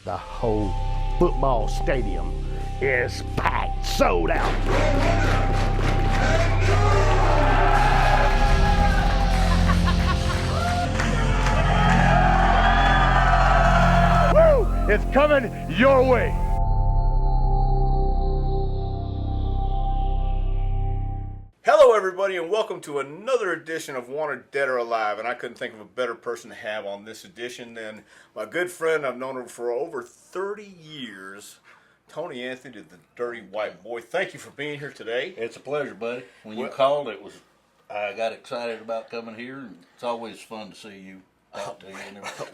The whole football stadium is packed, sold out. Woo! It's coming your way. Hello everybody and welcome to another edition of Wanted Dead or Alive, and I couldn't think of a better person to have on this edition than my good friend. I've known him for over 30 years, Tony Anthony, the Dirty White Boy. Thank you for being here today. It's a pleasure, buddy. When you called, I got excited about coming here, and it's always fun to see you. Talk to you.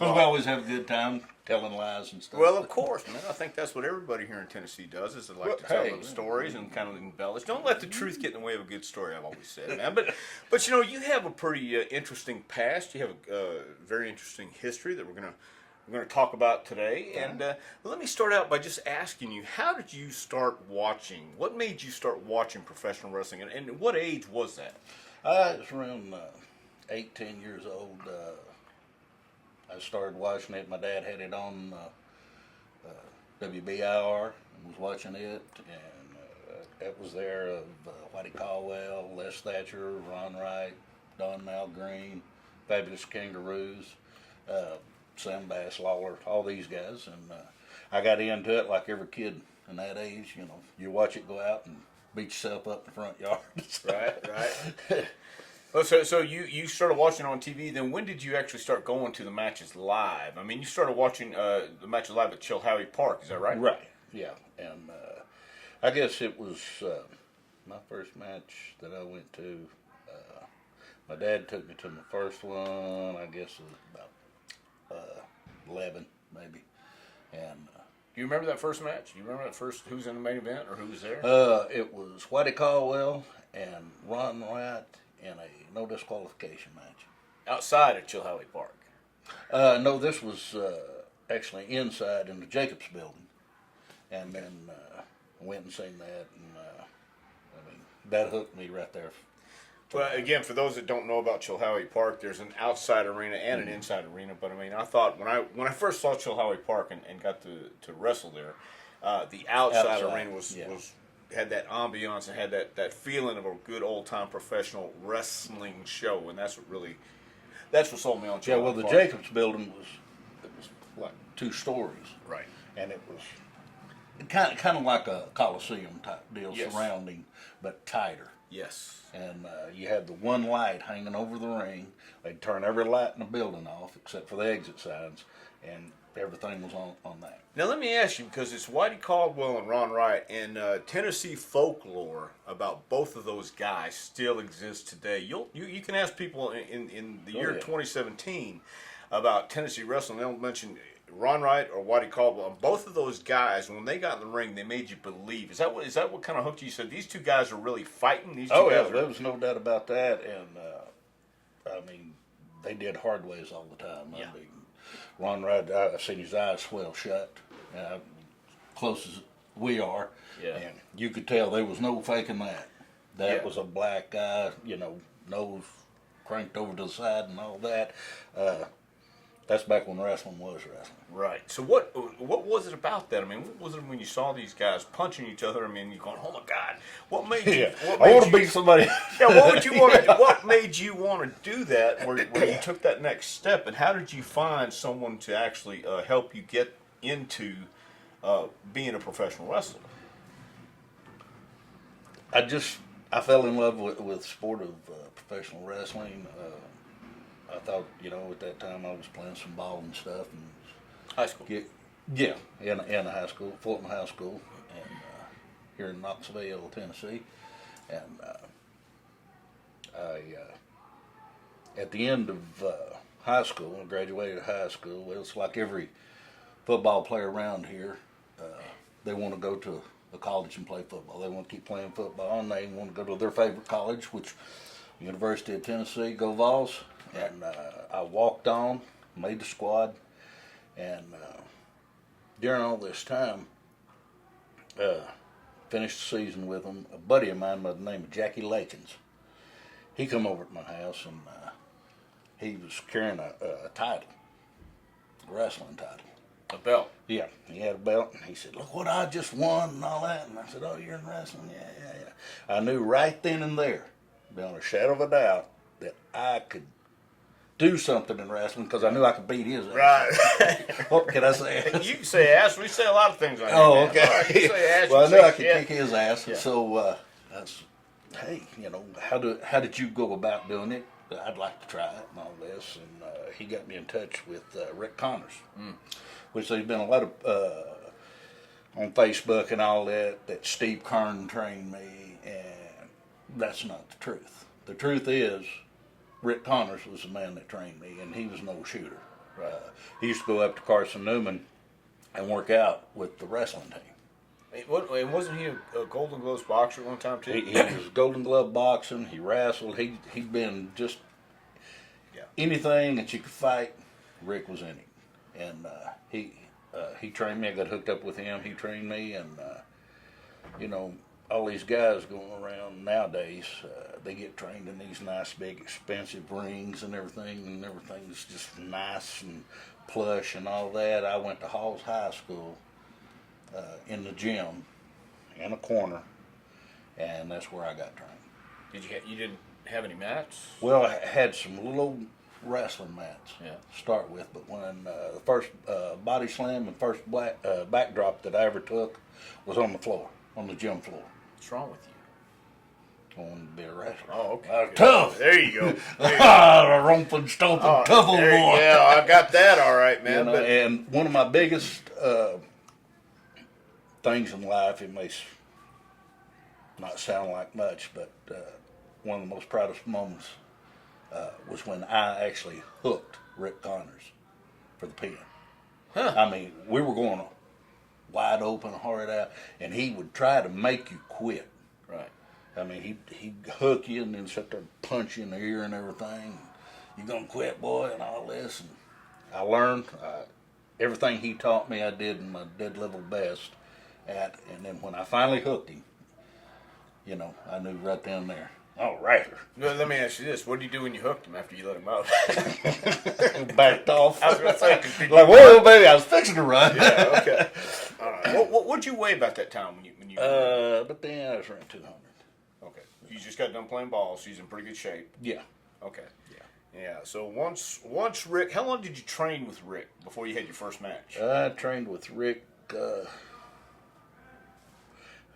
We always have a good time telling lies and stuff. Well, of course, man. I think that's what everybody here in Tennessee does, is they like to tell those stories and kind of embellish. Don't let the truth get in the way of a good story, I've always said, man. But you know, you have a pretty interesting past. You have a very interesting history that we're gonna talk about today. And let me start out by just asking you, how did you start watching? What made you start watching professional wrestling, and what age was that? I was around 10 years old. I started watching it. My dad had it on WBIR and was watching it, and it was there of Whitey Caldwell, Les Thatcher, Ron Wright, Don Mal Green, Fabulous Kangaroos, Sam Bass, Lawler, all these guys, and I got into it like every kid in that age. You know, you watch it go out and beat yourself up in the front yard. Right. Well, so you started watching on TV. Then when did you actually start going to the matches live? I mean, you started watching the matches live at Chilhowie Park. Is that right? Right. Yeah. And I guess it was my first match that I went to. My dad took me to my first one. I guess it was about 11, maybe. And do you remember that first match? Do you remember that first? Who was in the main event, or who was there? It was Whitey Caldwell and Ron Wright in a no disqualification match. Outside of Chilhowie Park? No, this was actually inside in the Jacobs building. And then I went and seen that, and I mean, that hooked me right there. Well, again, for those that don't know about Chilhowie Park, there's an outside arena and an inside arena. But I mean, I thought when I first saw Chilhowie Park and got to wrestle there, the outside arena was had that ambiance and had that feeling of a good old time professional wrestling show, and that's what sold me on Chilhowie Park. The Park. Jacobs building was like 2 stories, right? And it was kind of like a Coliseum type deal, yes, surrounding but tighter. Yes. And you had the one light hanging over the ring. They'd turn every light in the building off except for the exit signs, and everything was on that. Now let me ask you, because it's Whitey Caldwell and Ron Wright, and Tennessee folklore about both of those guys still exists today. You can ask people in the year 2017 about Tennessee wrestling. They'll mention Ron Wright or Whitey Caldwell, and both of those guys, when they got in the ring, they made you believe. Is that what kind of hooked you? You said these two guys are really fighting. These two guys there was no doubt about that, and I mean, they did hard ways all the time. Yeah. I mean, Ron Wright, I've seen his eyes swell shut, close as we are, and you could tell there was no faking that. That was a black eye, nose cranked over to the side and all that. That's back when wrestling was wrestling. Right. So what was it about that? I mean, what was it when you saw these guys punching each other? I mean, you're going, "Oh my God, what made you?" I want to beat somebody. Yeah. What made you want to do that? Where you took that next step, and how did you find someone to actually help you get into being a professional wrestler? I fell in love with the sport of professional wrestling. I thought, at that time I was playing some ball and stuff. And high school? Yeah, in a high school, Fulton High School, and here in Knoxville, Tennessee. And at the end of high school, I graduated high school. It's like every football player around here, they want to go to a college and play football. They want to keep playing football, and they want to go to their favorite college, which University of Tennessee, go Vols. And I walked on, made the squad, and during all this time, finished the season with them. A buddy of mine by the name of Jackie Lakins, he come over to my house, and he was carrying a title, a wrestling title. A belt. Yeah, he had a belt. And he said, "Look what I just won," and all that. And I said, "Oh, you're in wrestling? Yeah." I knew right then and there, beyond a shadow of a doubt, that I could do something in wrestling because I knew I could beat his ass. Right. What can I say? You can say ass. We say a lot of things on here. Oh, man. okay. Right. You say ass. Well, I you knew say I could shit. kick his ass. Yeah. So that's, hey, how did you go about doing it? I'd like to try it and all this. And he got me in touch with Rick Connors, which there's been a lot of on Facebook and all that Steve Kern trained me, and that's not the truth. The truth is, Rick Connors was the man that trained me, and he was no shooter. Right. He used to go up to Carson Newman and work out with the wrestling team. Wasn't he a Golden Gloves boxer one time too? He was Golden Glove boxing. He wrestled. He'd been just anything that you could fight. Rick was in it, and he trained me. I got hooked up with him. He trained me, and all these guys going around nowadays, they get trained in these nice, big, expensive rings and everything's just nice and plush and all that. I went to Halls High School in the gym, in a corner, and that's where I got trained. You didn't have any mats? Well, I had some little old wrestling mats to start with, but when the first body slam and first backdrop that I ever took was on the floor, on the gym floor. What's wrong with you? I wanted to be a wrestler. Oh, okay. Tough. There you go. A romping, stomping, tough old boy. Yeah, I got that all right, man. And one of my biggest things in life, it may not sound like much, but one of the most proudest moments was when I actually hooked Rick Connors for the pin. Huh. I mean, we were going wide open, hard out, and he would try to make you quit. Right. I mean, he'd hook you and then sit there and punch you in the ear and everything. You gonna quit, boy, and all this. And I learned everything he taught me. I did in my dead level best at. And then when I finally hooked him, I knew right then and there. All right. Well, let me ask you this: what did you do when you hooked him after you let him out? Backed off. I was going to say, like, whoa, baby, I was fixing to run. Yeah. Okay. All right. What'd you weigh about that time when you? But then I was around 200. Okay. You just got done playing ball, so he's in pretty good shape. Yeah. Okay. Yeah. So once Rick, how long did you train with Rick before you had your first match? I trained with Rick.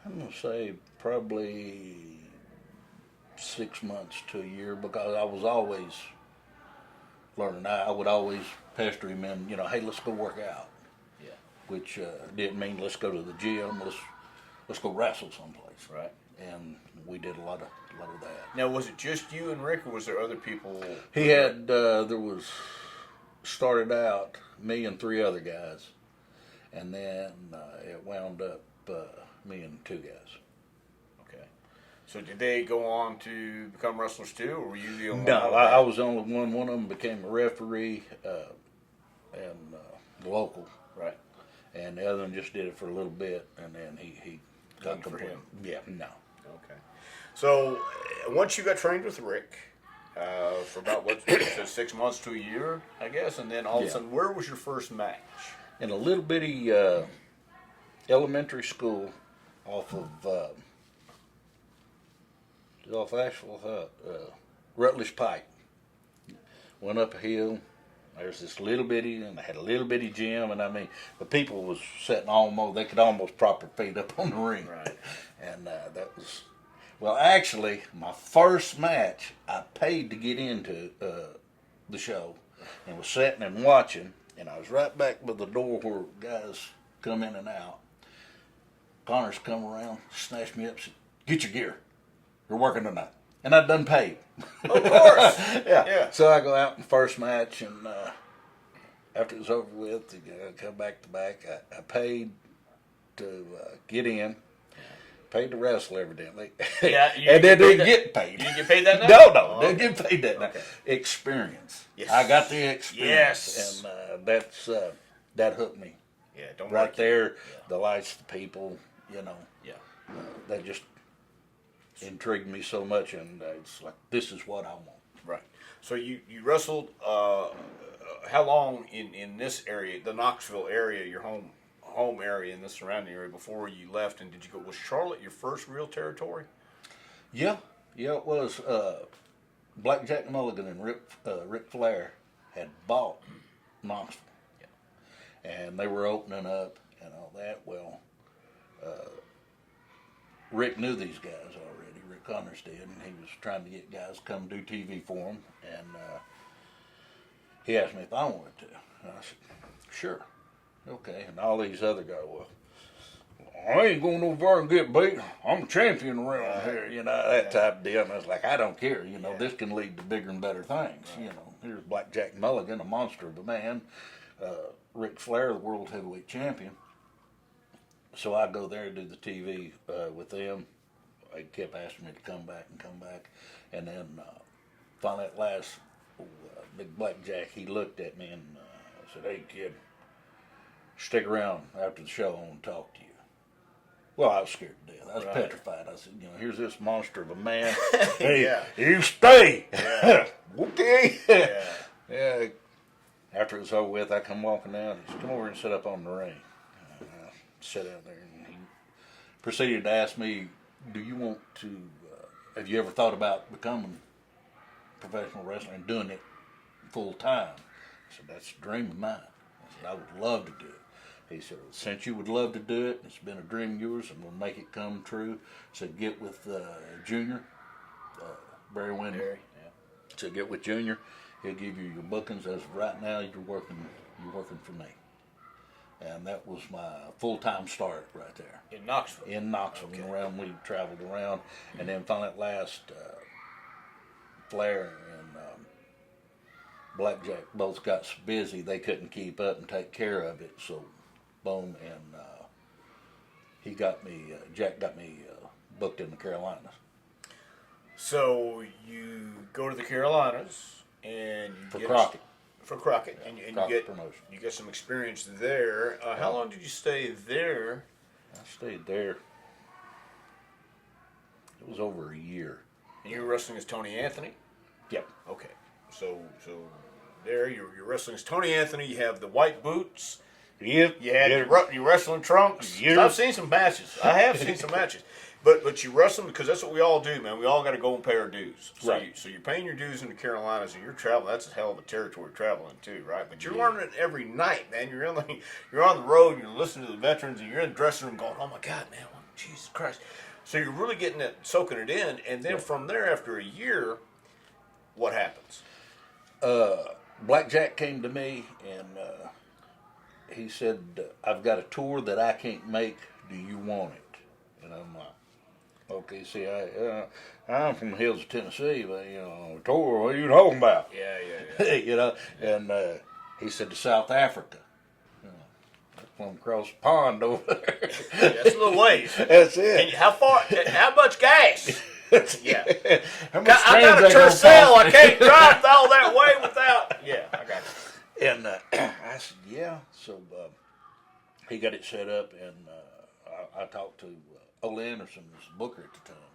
I'm gonna say probably 6 months to a year, because I was always learning. I would always pester him and hey, let's go work out. Yeah. Which didn't mean let's go to the gym. Let's go wrestle someplace. Right. And we did a lot of that. Now, was it just you and Rick, or was there other people? He had started out me and 3 other guys, and then it wound up me and 2 guys. Okay. So did they go on to become wrestlers too, or were you the only one? No, I was the only one. One of them became a referee and local. Right. And the other one just did it for a little bit, and then he got for him. Yeah, no. Okay. So once you got trained with Rick for about 6 months to a year, I guess, and then all of a sudden, where was your first match? In a little bitty elementary school off Rutledge Pike. Went up a hill. There's this little bitty, and they had a little bitty gym, and I mean, the people was sitting they could almost prop their feet up on the ring. Right. And that was, well, actually, my first match, I paid to get into the show, and was sitting and watching, and I was right back by the door where guys come in and out. Connors come around, snatched me up, said, "Get your gear. You're working tonight." And I'd done paid. Of course. Yeah. So I go out in the first match, and after it was over with, I come back to back. I paid to get in, paid to wrestle evidently. Yeah, and then didn't get paid. You didn't get paid that night? No, didn't get paid that night. Experience. Yes. I got the experience. Yes. And that hooked me. Yeah, don't Right work there, Yeah. the lights, the people, Yeah. that just intrigued me so much, and it's like, this is what I want. Right. So you wrestled how long in this area, the Knoxville area, your home area in the surrounding area, before you left? And did you go? Was Charlotte your first real territory? Yeah, it was. Blackjack Mulligan and Ric Flair had bought Knoxville, and they were opening up and all that. Well, Rick knew these guys already. Rick Connors did, and he was trying to get guys to come do TV for him. And he asked me if I wanted to. And I said, sure, okay. And all these other guys, well, I ain't going over there and get beat. I'm a champion around here, that type of deal. And I was like, I don't care, this can lead to bigger and better things. Here's Blackjack Mulligan, a monster of a man. Ric Flair, the world heavyweight champion. So I go there and do the TV with them. They kept asking me to come back. And then finally at last, Big Blackjack, he looked at me and said, hey kid, stick around after the show. I want to talk to you. Well, I was scared to death. I was petrified. I said, here's this monster of a man. Hey, you stay. Yeah. Okay. Yeah. After it was over with, I come walking down. He said, come over and sit up on the ring. I sat down there, and he proceeded to ask me, do you want to, have you ever thought about becoming a professional wrestler and doing it full time? I said, that's a dream of mine. I said, I would love to do it. He said, since you would love to do it, it's been a dream of yours, and we'll make it come true. So get with Junior, Barry Windham. So get with Junior. He'll give you your bookings. As of right now, you're working for me. And that was my full-time start right there. In Knoxville? In Knoxville. Okay. And around, we traveled around. And then finally at last, Flair and Blackjack both got so busy they couldn't keep up and take care of it. So, boom, and Jack got me booked in the Carolinas. So you go to the Carolinas and For Crockett, and you get some experience there. How long did you stay there? I stayed there. It was over a year. And you were wrestling as Tony Anthony? Yep. Okay. So there you're wrestling as Tony Anthony. You have the white boots. Yep. You had your wrestling trunks. Yep. I've seen some matches. I have seen some matches. But you wrestle because that's what we all do, man. We all got to go and pay our dues. So right. So you're paying your dues in the Carolinas, and you're traveling. That's a hell of a territory traveling too, right? But you're learning it every night, man. You're on the road, and you're listening to the veterans, and you're in the dressing room going, "Oh my God, man, Jesus Christ!" So you're really getting it, soaking it in, and then from there, after a year, what happens? Blackjack came to me, and he said, "I've got a tour that I can't make. Do you want it?" And I'm like, okay, see, I'm from the hills of Tennessee, but, tour, what are you talking about? Yeah. And he said to South Africa. From across the pond over there. That's a little ways. That's it. And how far, how much gas? Yeah. How much I got a Tercel, I can't drive all that way without, I got it. And I said, yeah. So he got it set up, and I talked to Ole Anderson, was the booker at the time.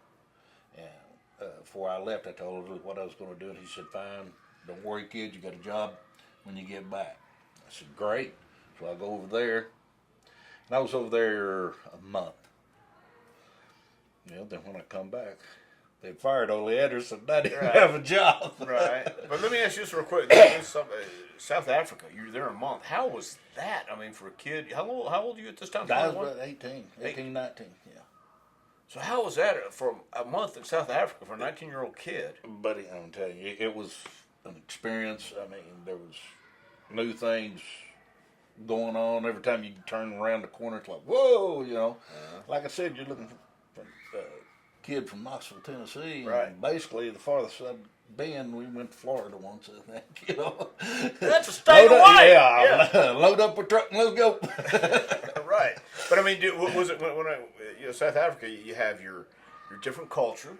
And before I left, I told him what I was going to do, and he said, fine, don't worry, kid, you got a job when you get back. I said, great. So I go over there, and I was over there a month. Then when I come back, they fired Ole Anderson, and I didn't have a job. Right. But let me ask you this real quick. South Africa, you were there a month. How was that? I mean, for a kid, how old are you at this time? I was about 18, 19, yeah. So how was that for a month in South Africa for a 19-year-old kid? Buddy, I'm telling you, it was an experience. I mean, there was new things going on. Every time you turn around the corner, it's like, whoa, Like I said, you're looking for a kid from Knoxville, Tennessee. Right. And basically, the farthest I'd been, we went to Florida once, I think, That's a state away. Yeah. Load up a truck and let's go. Right. But I mean, was it when South Africa? You have your different culture,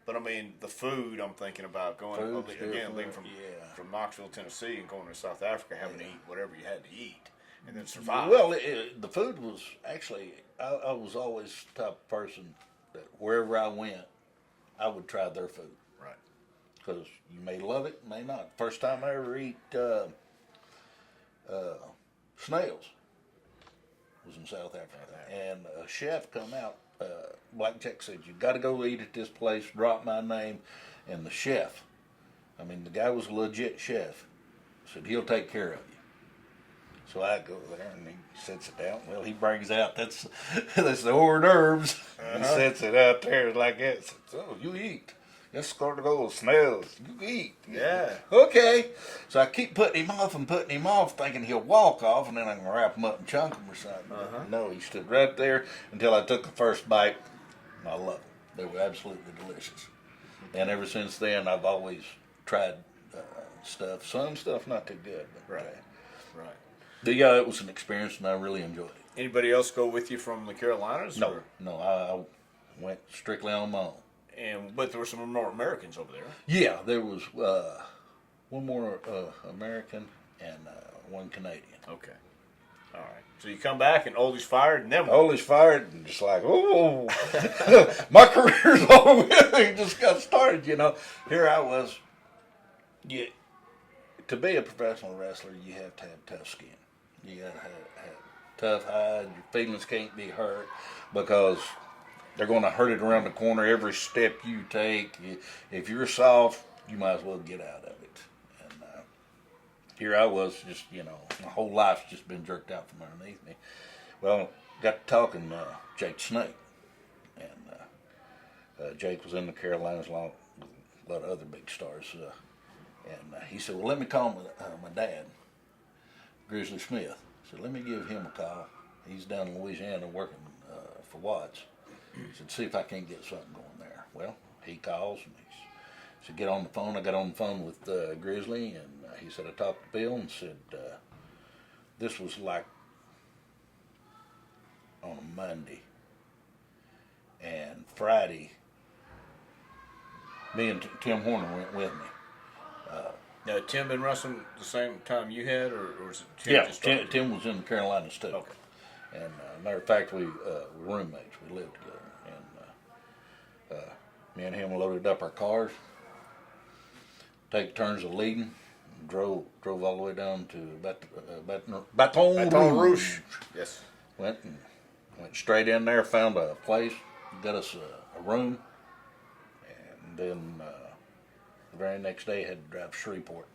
but I mean the food. I'm thinking about leaving from Knoxville, Tennessee, and going to South Africa, having to eat whatever you had to eat, and then survive. Well, the food was actually. I was always the type of person that wherever I went, I would try their food. Right. Because you may love it, may not. First time I ever eat Snails was in South Africa, and a chef come out. Blackjack said, "You got to go eat at this place. Drop my name," and the chef, I mean, the guy was a legit chef, said he'll take care of you. So I go there and he sets it down. Well, he brings out that's the hors d'oeuvres. He sets it out there like that. Says, "Oh, you eat. Let's go to those Snails. You eat." Yeah. Okay. So I keep putting him off, thinking he'll walk off, and then I can wrap him up and chunk him or something. No, he stood right there until I took the first bite. And I loved them. They were absolutely delicious. And ever since then, I've always tried stuff. Some stuff not too good, but Right. yeah, it was an experience, and I really enjoyed it. Anybody else go with you from the Carolinas? No, or? no, I went strictly on my own. But there were some more Americans over there. Yeah, there was one more American and one Canadian. Okay. All right. So you come back and Oldie's fired, and then what? Ollie's fired, and just like, oh, my career's over. It just got started, you know. Here I was. Yeah, to be a professional wrestler, you have to have tough skin. You got to have tough hide. Your feelings can't be hurt because they're going to hurt it around the corner every step you take. If you're soft, you might as well get out of it. And here I was, just, you know, my whole life's just been jerked out from underneath me. Well, got to talking Jake Snake, and Jake was in the Carolinas along with a lot of other big stars. And he said, "Well, let me call my dad, Grizzly Smith." I said, "Let me give him a call. He's down in Louisiana working for Watts." He said, "See if I can't get something going there." Well, he calls and he said, "Get on the phone." I got on the phone with Grizzly, and he said, "I talked to Bill," and said, this was like on a Monday. And Friday, me and Tim Horner went with me. Now, Tim been wrestling the same time you had, or was it Tim Yeah, just started? Tim was in the Carolinas too. Okay. And matter of fact, we were roommates. We lived together. And me and him loaded up our cars, take turns of leading, and drove all the way down to Baton Rouge. Yes. Went straight in there, found a place, got us a room, and then the very next day had to drive to Shreveport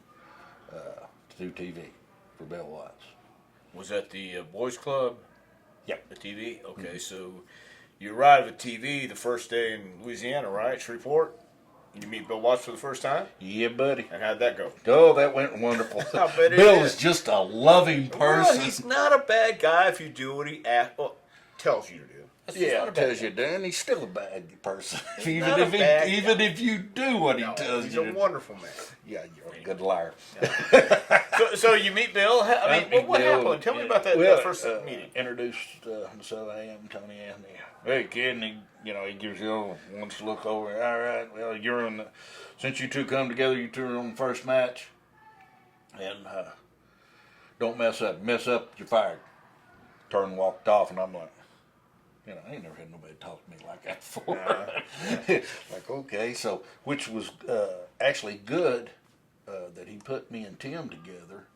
to do TV for Bill Watts. Was that the Boys Club? Yep. The TV? Okay, so you arrived at TV the first day in Louisiana, right? Shreveport? And you meet Bill Watts for the first time? Yeah, buddy. And how'd that go? Oh, that went wonderful. I bet it Bill is. is just a loving person. Well, he's not a bad guy if you do what he tells you to do. That's just Yeah, not a bad tells you, guy. Dan, he's still a bad person. not a bad guy. Even if you do what he No, tells he's you a to do. wonderful man. Yeah, you're a good liar. So you meet Bill. I mean, what happened? Tell me about that first meeting. Introduced himself. I am Tony Anthony. Hey, kid, and he gives you wants to look over. All right, well, you're in. Since you two come together, you two are on the first match, and don't mess up. Mess up, you're fired. Turned and walked off, and I'm like, I ain't never had nobody talk to me like that before. Like, okay, so which was actually good that he put me and Tim together.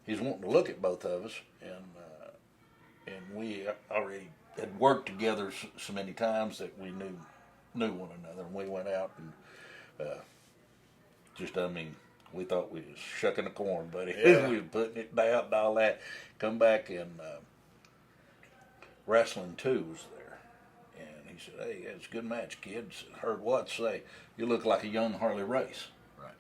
He's wanting to look at both of us, and we already had worked together so many times that we knew one another, and we went out and we thought we was shucking the corn, buddy. Yeah. We was putting it down and all that. Come back and Wrestling 2 was there, and he said, "Hey, it's a good match, kids." Heard Watts say, "You look like a young Harley Race." Right.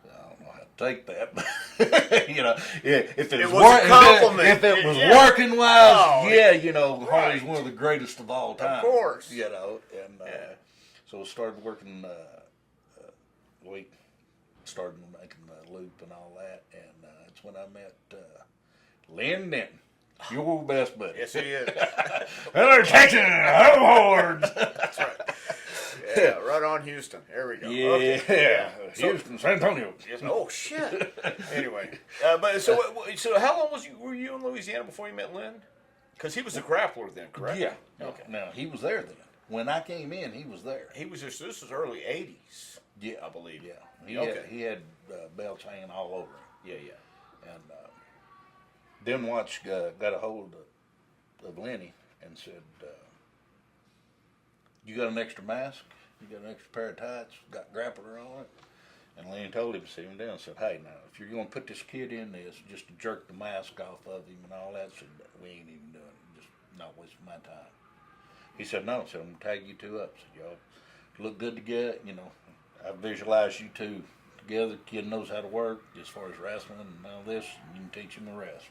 I don't know how to take that, but if It was a compliment. if it was Yeah. working wise, Oh, Harley's right. one of the greatest of all time. Of course. And Yeah. so started working. We started making the loop and all that, and that's when I met Lynn Denton. Your best buddy. Yes, he is. Hello, Texas, horns. That's right. Yeah, right on Houston. There we go. Yeah, Okay. Houston, San Antonio. Yes. Oh shit. Anyway, but so how long were you in Louisiana before you met Lynn? Because he was a grappler then, correct? Yeah. Okay. Now he was there then. When I came in, he was there. He was just. This was early '80s. Yeah, I believe. Yeah, Okay. he had belts hanging all over him, Yeah. and Then Watch got a hold of Lenny and said, "You got an extra mask? You got an extra pair of tights? Got grappler on it?" And Lenny told him, sit him down, and said, "Hey, now, if you're going to put this kid in this just to jerk the mask off of him and all that, said, we ain't even doing it. Just not wasting my time." He said, "No," said, "I'm going to tag you two up." Said, "Y'all look good together. You know, I visualize you two together. Kid knows how to work as far as wrestling and all this. And you can teach him the rest.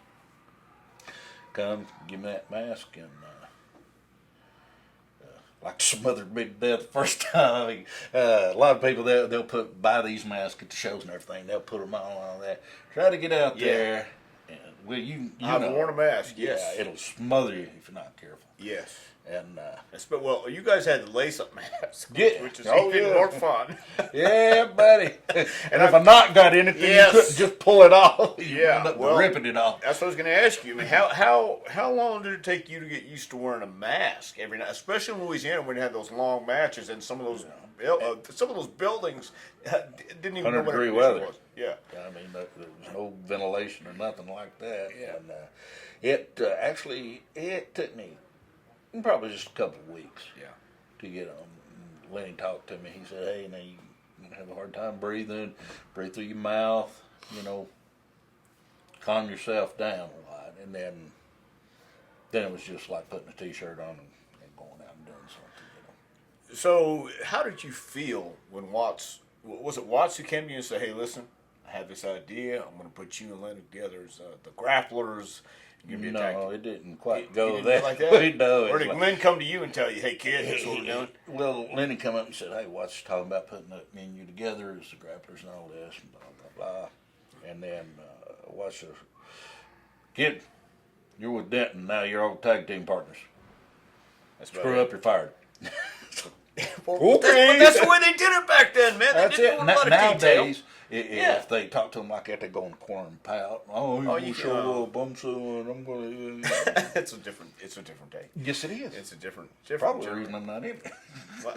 Come, give me that mask." And like smothered me to death the first time. I mean, a lot of people they'll buy these masks at the shows and everything. They'll put them on and all that. Try to get out there. And, well, you I've worn a mask. Yes. Yeah, it'll smother you if you're not careful. Yes. And well, you guys had the lace-up mask, Yeah. which is Oh, even yeah. more fun. yeah, buddy. And if a knot got in it, then you couldn't just pull it off. You Yeah, end up well, ripping it off. That's what I was going to ask you. I mean, how long did it take you to get used to wearing a mask every night, especially in Louisiana when you had those long matches and some of those buildings didn't even know what 100-degree it weather. was. Yeah. I mean, there was no ventilation or nothing like that. Yeah. And it took me probably just a couple of weeks. Yeah. To get on. Lenny talked to me. He said, "Hey, now you have a hard time breathing. Breathe through your mouth. You know, calm yourself down a lot." And then it was just like putting a T-shirt on and going out and doing something. So, how did you feel when Watts who came to you and said, "Hey, listen, I have this idea. I'm going to put you and Lenny together as the Grapplers. Give me a tag." No, it didn't quite go didn't that. do like that? No, Or did Glenn come to you and tell you, "Hey, kid, this is what we're doing"? Well, Lenny come up and said, "Hey, Watts talking about putting that menu together as the Grapplers and all this, and blah, blah, blah." And then Watts says, "Kid, you're with Denton now. You're all tag team partners. Screw up, you're fired." Well, that's the way they did it back then, man. That's They didn't it. go into a lot of detail. Nowadays, if they talk to them like that, they go in the corner and pout. "Oh, you show up, I'm suing, I'm going to..." It's a different day. Yes, it is. It's a different Probably the genre. reason I'm not in it.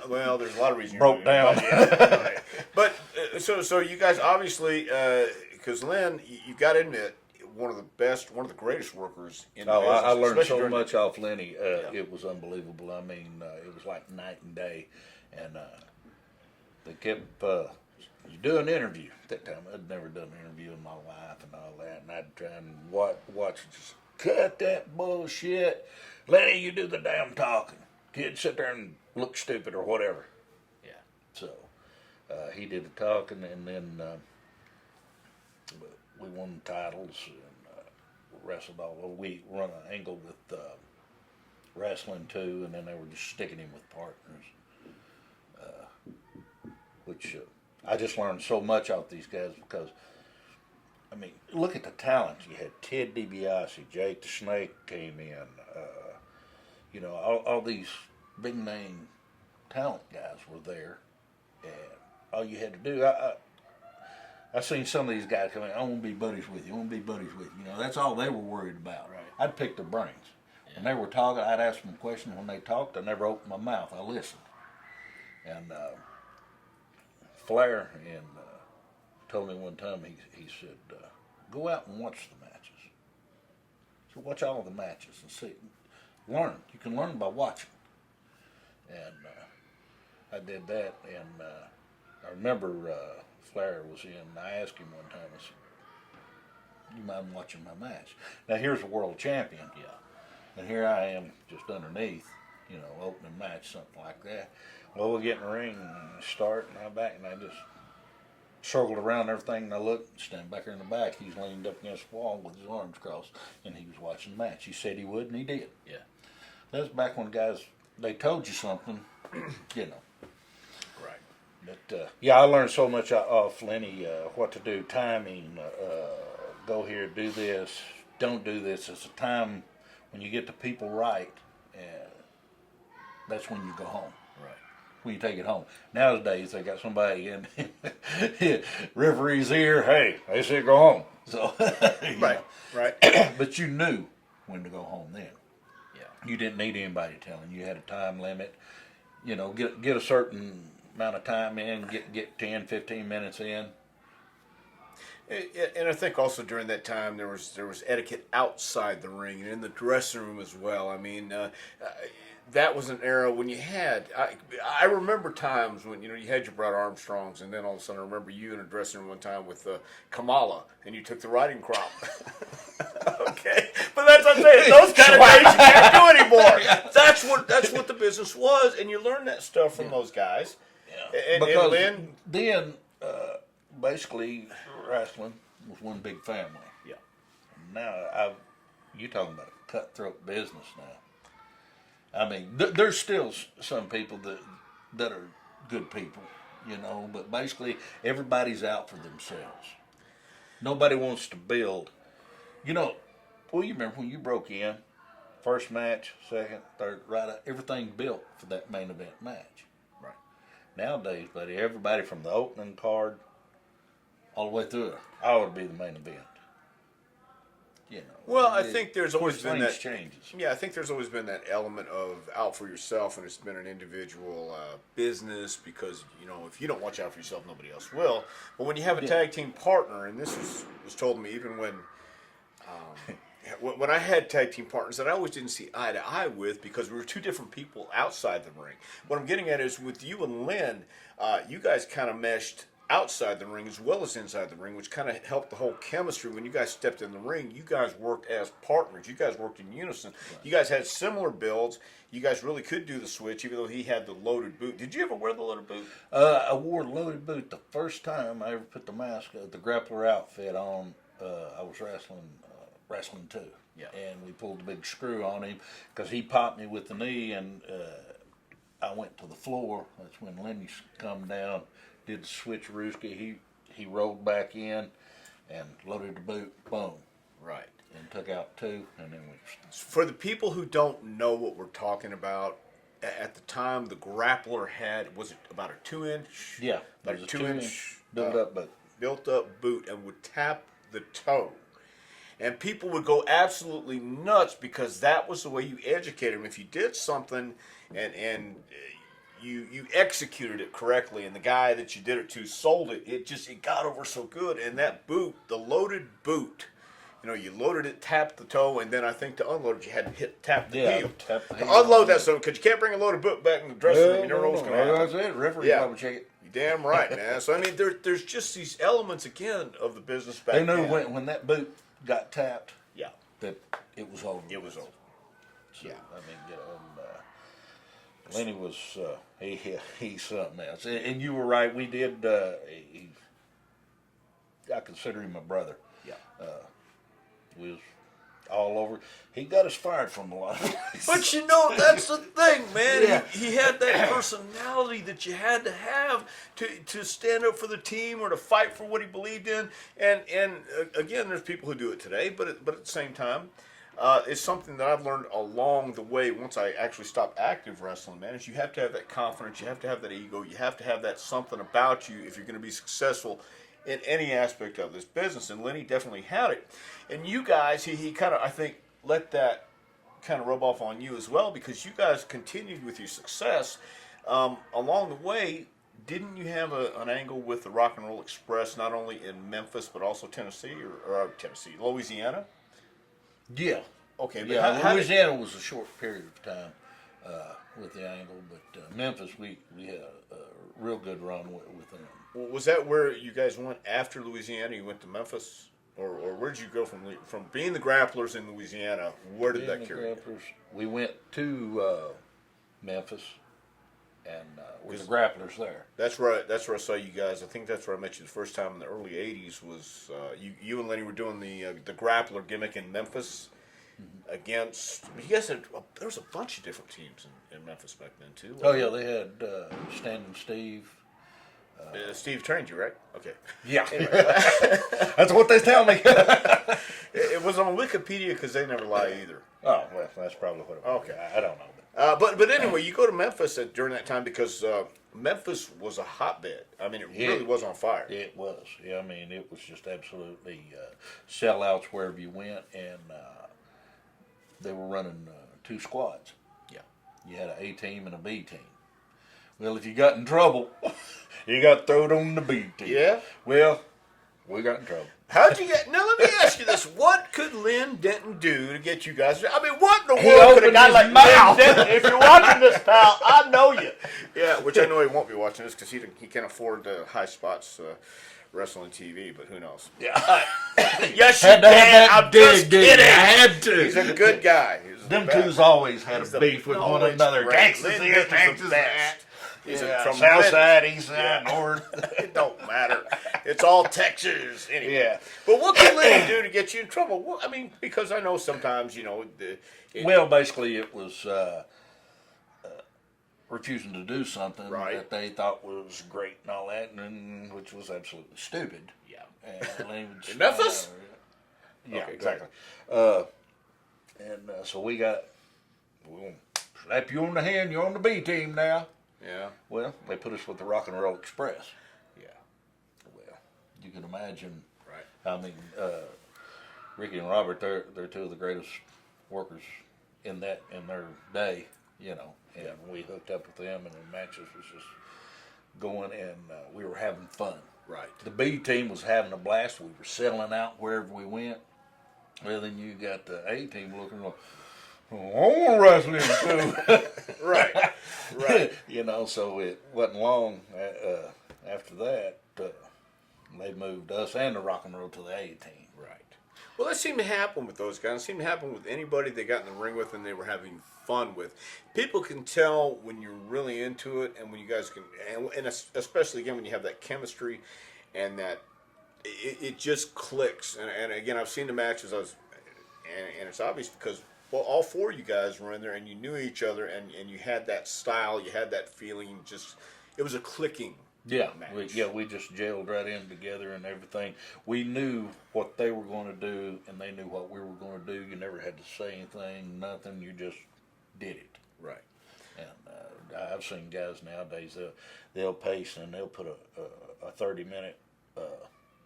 Well, there's a lot of reasons. Broke down. But so you guys obviously, because Lynn, you got to admit, one of the greatest workers in the business. I learned especially so during much off Lenny. It was unbelievable. I mean, it was like night and day. And they kept you do an interview. At that time, I'd never done an interview with my wife and all that. And I'd try and watch just cut that bullshit. Lenny, you do the damn talking. Kid, sit there and look stupid or whatever. Yeah. So he did the talking, and then we won the titles and wrestled all over. We run an angle with wrestling too, and then they were just sticking him with partners. Which I just learned so much off these guys because, I mean, look at the talent. You had Ted DiBiase, Jake the Snake came in, you know, all these big name talent guys were there, and all you had to do, I seen some of these guys come in, "I want to be buddies with you, I want to be buddies with you." You know, that's all they were worried about. Right. I'd pick their brains. When they were talking, I'd ask them questions. When they talked, I never opened my mouth. I listened. And Flair told me one time, he said, "Go out and watch the matches." So watch all of the matches and see. Learn. You can learn by watching. And I did that. And I remember Flair was in. I asked him one time, I said, "You mind watching my match?" Now here's a world champion. Yeah. And here I am just underneath, you know, opening match, something like that. Well, we get in the ring and start, and I'm back, and I just circled around everything, and I looked, stand back there in the back. He's leaned up against the wall with his arms crossed, and he was watching the match. He said he would, and he did. Yeah. That's back when guys, they told you something, you know. Right. But, yeah, I learned so much off Lenny, what to do, timing, go here, do this, don't do this. It's a time when you get the people right, that's when you go home. Right. When you take it home. Nowadays, they got somebody in referee's ear. "Hey, they said go home." So, Right. Right. But you knew when to go home then. Yeah. You didn't need anybody telling you. You had a time limit. You know, get a certain amount of time in. Get 10, 15 minutes in. And I think also during that time there was etiquette outside the ring and in the dressing room as well. I mean, that was an era when you had. I remember times when you had your Brad Armstrongs, and then all of a sudden I remember you in a dressing room one time with Kamala, and you took the riding crop. Okay, but that's what I'm saying. Those kind of days you can't do anymore. That's what the business was, and you learn that stuff from those guys. Yeah. Because then basically wrestling was one big family. Yeah. Now you're talking about a cutthroat business now. I mean, there's still some people that are good people, but basically everybody's out for themselves. Nobody wants to build. Well, you remember when you broke in, first match, second, third, right, everything built for that main event match. Right. Nowadays, buddy, everybody from the opening card all the way through it, I would be the main event. Well, I think there's always been that changes. Yeah, I think there's always been that element of out for yourself, and it's been an individual business because if you don't watch out for yourself, nobody else will. But when you have a tag team partner, and this was told to me even when I had tag team partners that I always didn't see eye to eye with because we were two different people outside the ring. What I'm getting at is with you and Lynn, you guys kind of meshed outside the ring as well as inside the ring, which kind of helped the whole chemistry. When you guys stepped in the ring, you guys worked as partners. You guys worked in unison. Right. You guys had similar builds. You guys really could do the switch, even though he had the loaded boot. Did you ever wear the loaded boot? I wore the loaded boot the first time I ever put the mask, the Grappler outfit on. I was wrestling too. Yeah. And we pulled the big screw on him because he popped me with the knee, and I went to the floor. That's when Lenny come down. Did the switcherooski. He rolled back in and loaded the boot. Boom. Right. And took out two, and then we. For the people who don't know what we're talking about, at the time the Grappler was it about a 2-inch? Yeah. About a 2-inch built up boot, and would tap the toe. And people would go absolutely nuts because that was the way you educated them. If you did something and you executed it correctly, and the guy that you did it to sold it, it got over so good. And that boot, the loaded boot, you loaded it, tapped the toe, and then I think to unload it, you had to tap the heel. Tap the heel. To unload that stuff, because you can't bring a loaded boot back in the dressing room. You never know what's going to happen. That's it. Referee probably check it. You're damn right, man. So, I mean, there's just these elements, again, of the business back then. They knew when that boot got tapped, that it was over. It was over. So, I mean, Lenny was he's something else, and you were right. We did. I consider him my brother. Yeah. We was all over. He got us fired from a lot. But that's the thing, man. Yeah. He had that personality that you had to have to stand up for the team or to fight for what he believed in. And again, there's people who do it today, but at the same time. It's something that I've learned along the way once I actually stopped active wrestling, man, is you have to have that confidence, you have to have that ego, you have to have that something about you if you're going to be successful in any aspect of this business, and Lenny definitely had it. And you guys, he kind of, I think, let that kind of rub off on you as well, because you guys continued with your success. Along the way, didn't you have an angle with the Rock and Roll Express, not only in Memphis, but also Tennessee, or Louisiana? Yeah. Okay. But yeah. Louisiana was a short period of time with the angle, but Memphis, we had a real good run with them. Well, was that where you guys went after Louisiana? You went to Memphis, or where did you go from being the Grapplers in Louisiana? Where did that carry you? We went to Memphis, and with the Grapplers there. That's right. That's where I saw you guys. I think that's where I met you the first time in the early '80s. Was you and Lenny were doing the Grappler gimmick in Memphis against? You guys had there was a bunch of different teams in Memphis back then too. Oh yeah, they had Standing Steve. Steve trained you, right? Okay. Yeah. Anyway. That's what they tell me. It was on Wikipedia because they never lie either. Oh well, that's probably what it was. Okay, I don't know. But anyway, you go to Memphis during that time because Memphis was a hotbed. I mean, it really was on fire. It was. Yeah, I mean, it was just absolutely sellouts wherever you went, and they were running two squads. Yeah. You had an A team and a B team. Well, if you got in trouble, you got thrown on the B team. Yeah. Well, we got in trouble. How'd you get? Now let me ask you this: what could Lynn Denton do to get you guys? I mean, what in the world could a guy like Lynn Denton? If you're watching this, pal, I know you. Yeah, which I know he won't be watching this because he can't afford high spots wrestling TV. But who knows? Yeah. Yes, you can. I'm just kidding. I had to. He's a good guy. Them two's always had a beef with one another. Texas here, Texas that. He's from south side, east side, north. It don't matter. It's all Texas anyway. Yeah. But what can Lenny do to get you in trouble? Well, I mean, because I know sometimes, well, basically it was refusing to do something that they thought was great and all that, and which was absolutely stupid. Yeah. And in Memphis? Yeah, okay, exactly. So we'll slap you on the hand, you're on the B team now. Yeah. Well, they put us with the Rock and Roll Express. Yeah. Well, you can imagine. Right. I mean, Ricky and Robert, they're two of the greatest workers in their day, and we hooked up with them, and the matches was just going, and we were having fun. Right. The B team was having a blast. We were selling out wherever we went. Well, then you got the A team looking like, I want wrestling too. Right. So it wasn't long after that they moved us and the Rock and Roll to the A team. Right. Well, that seemed to happen with those guys. It seemed to happen with anybody they got in the ring with and they were having fun with. People can tell when you're really into it, and when you guys can, and especially again when you have that chemistry, and that it just clicks. And again, I've seen the matches. And it's obvious because. Well, all four of you guys were in there, and you knew each other, and you had that style, you had that feeling. It was a clicking match. We just gelled right in together and everything. We knew what they were going to do, and they knew what we were going to do. You never had to say anything, nothing. You just did it. Right. And I've seen guys nowadays, they'll pace and they'll put a 30-minute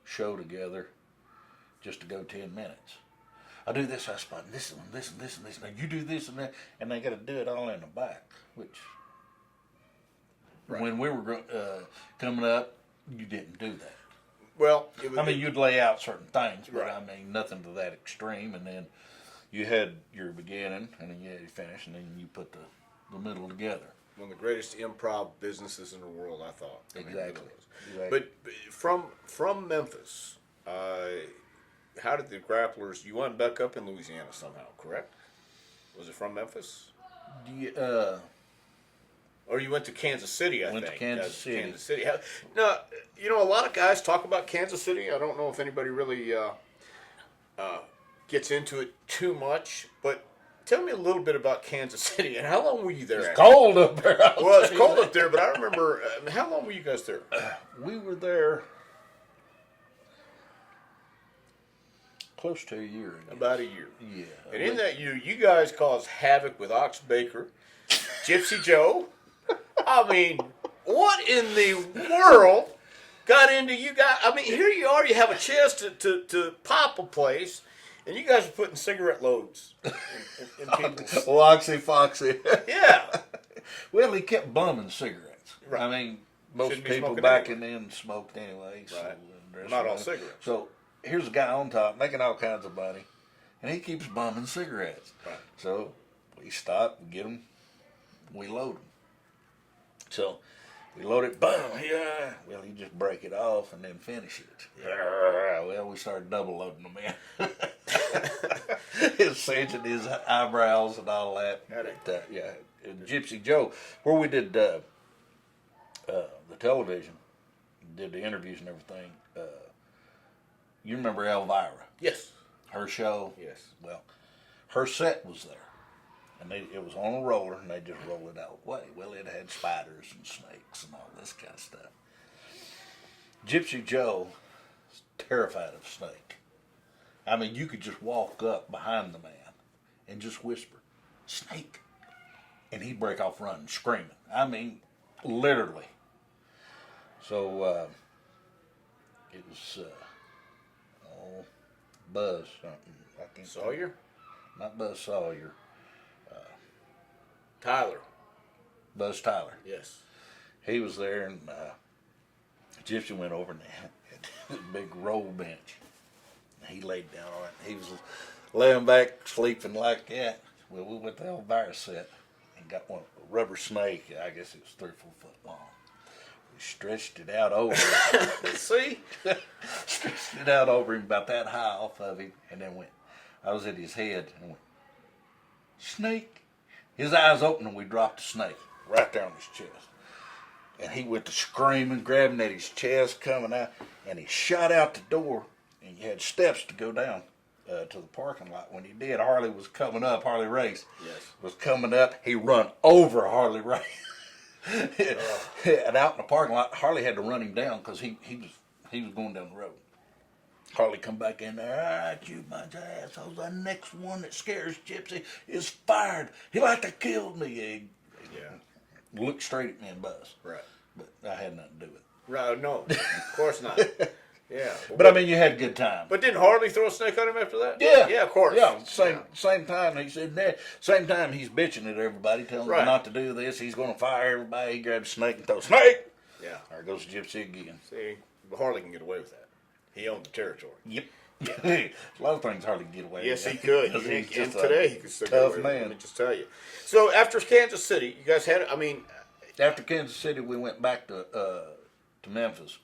show together just to go 10 minutes. I do this, I spot this and this and this and this. Now you do this and that, and they got to do it all in the back. Which, when we were coming up, you didn't do that. Well, you'd lay out certain things, but right. Nothing to that extreme. And then you had your beginning, and then you had your finish, and then you put the middle together. One of the greatest improv businesses in the world, I thought. Exactly. But from Memphis. How did the Grapplers? You wound back up in Louisiana somehow, correct? Was it from Memphis? Yeah. Or you went to Kansas City? I went think. To Kansas City. Kansas City. Now, a lot of guys talk about Kansas City. I don't know if anybody really gets into it too much, but tell me a little bit about Kansas City and how long were you there? It's cold up there. Well, it's cold up there, but I remember. How long were you guys there? We were there. Close to a year. About a year. Yeah. And in that year, you guys caused havoc with Ox Baker, Gypsy Joe. I mean, what in the world got into you guys? I mean, here you are. You have a chance to pop a place, and you guys are putting cigarette loads in people's... Foxy. Yeah. Well, he kept bumming cigarettes. Right. I mean, most people back in then smoked anyway. So, right. Not all cigarettes. So... Here's a guy on top making all kinds of money, and he keeps bumming cigarettes. Right. So we stop, we get them, we load them. So we load it, boom, yeah. Well, he just break it off and then finish it. Yeah. Well, we started double loading them in. His cinching his eyebrows and all that. Gypsy Joe, where we did the television, did the interviews and everything. You remember Elvira? Yes. Her show? Yes. Well, her set was there. And it was on a roller, and they just rolled it out way. Well, it had spiders and snakes and all this kind of stuff. Gypsy Joe was terrified of snake. I mean, you could just walk up behind the man and just whisper, "Snake." And he'd break off running, screaming. I mean, literally. So, it was... Buzz something. Sawyer? Not Buzz Sawyer. Tyler. Buzz Tyler. Yes. He was there, and Gypsy went over and had a big roll bench. He laid down on it. He was laying back, sleeping like that. Well, we went to the Elvira set and got one rubber snake. I guess it was 3 or 4 foot long. We stretched it out over him. See? Stretched it out over him about that high off of him, and then I was at his head and went, snake. His eyes opened and we dropped the snake right there on his chest. And he went to screaming, grabbing at his chest, coming out, and he shot out the door, and you had steps to go down to the parking lot. When he did, Harley was coming up, Harley Race was coming up. He run over Harley Race. And out in the parking lot, Harley had to run him down because he was going down the road. Harley come back in there, all right, you bunch of assholes. The next one that scares Gypsy is fired. He like to kill me. He looked straight at me and buzzed. Right. But I had nothing to do with it. Right, no, of course not. Yeah. But I mean, you had a good time. But didn't Harley throw a snake on him after that? Yeah. Yeah, of course. Yeah, same time. He said that. Same time he's bitching at everybody, telling them not to do this. He's going to fire everybody. He grabs a snake and throws snake. Yeah. There goes Gypsy again. See, but Harley can get away with that. He owned the territory. Yep. A lot of things hardly get away. Yes, with he could. He's And just today he could still get away with it. man. Let me just tell you. So after Kansas City, you guys had, I mean. After Kansas City, we went back to Memphis.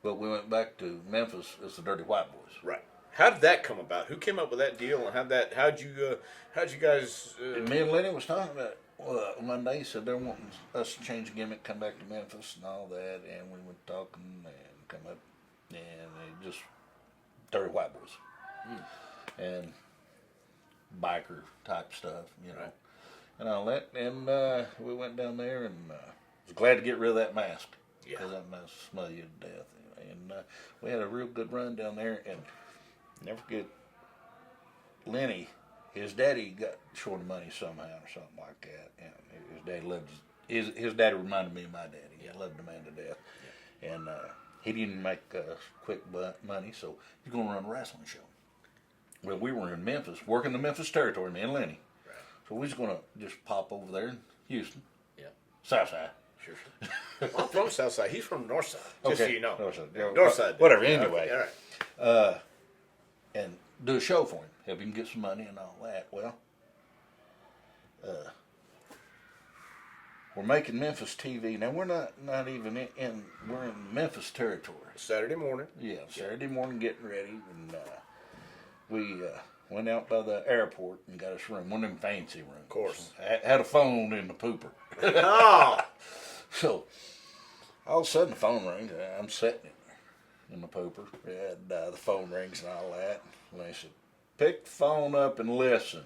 But we went back to Memphis as the Dirty White Boys. Right. How did that come about? Who came up with that deal, and how'd you guys? Me and Lenny was talking about one day. He said they're wanting us to change the gimmick, come back to Memphis and all that, and we were talking and come up, and they just Dirty White Boys, and biker type stuff, you know, and all that. And we went down there and was glad to get rid of that mask because that mask smell you to death. And we had a real good run down there, and never forget Lenny. His daddy got short of money somehow or something like that, and his daddy loved his daddy reminded me of my daddy. He loved the man to death, and he didn't make quick money, so he's going to run a wrestling show. Well, we were in Memphis, working the Memphis territory, me and Lenny. Right. So we was going to just pop over there in Houston, Southside. Sure. Well, I'm from Southside. He's from Northside. Just so you know. Northside. Whatever. Anyway. Okay, all right. And do a show for him, help him get some money and all that. Well, we're making Memphis TV now. We're not even in we're in Memphis territory. Saturday morning. Yeah, Saturday morning, getting ready, and we went out by the airport and got us a room, one of them fancy rooms. Of course. Had a phone in the pooper. Oh. So all of a sudden the phone rings. I'm sitting in the pooper, and the phone rings and all that. And they said, "Pick the phone up and listen."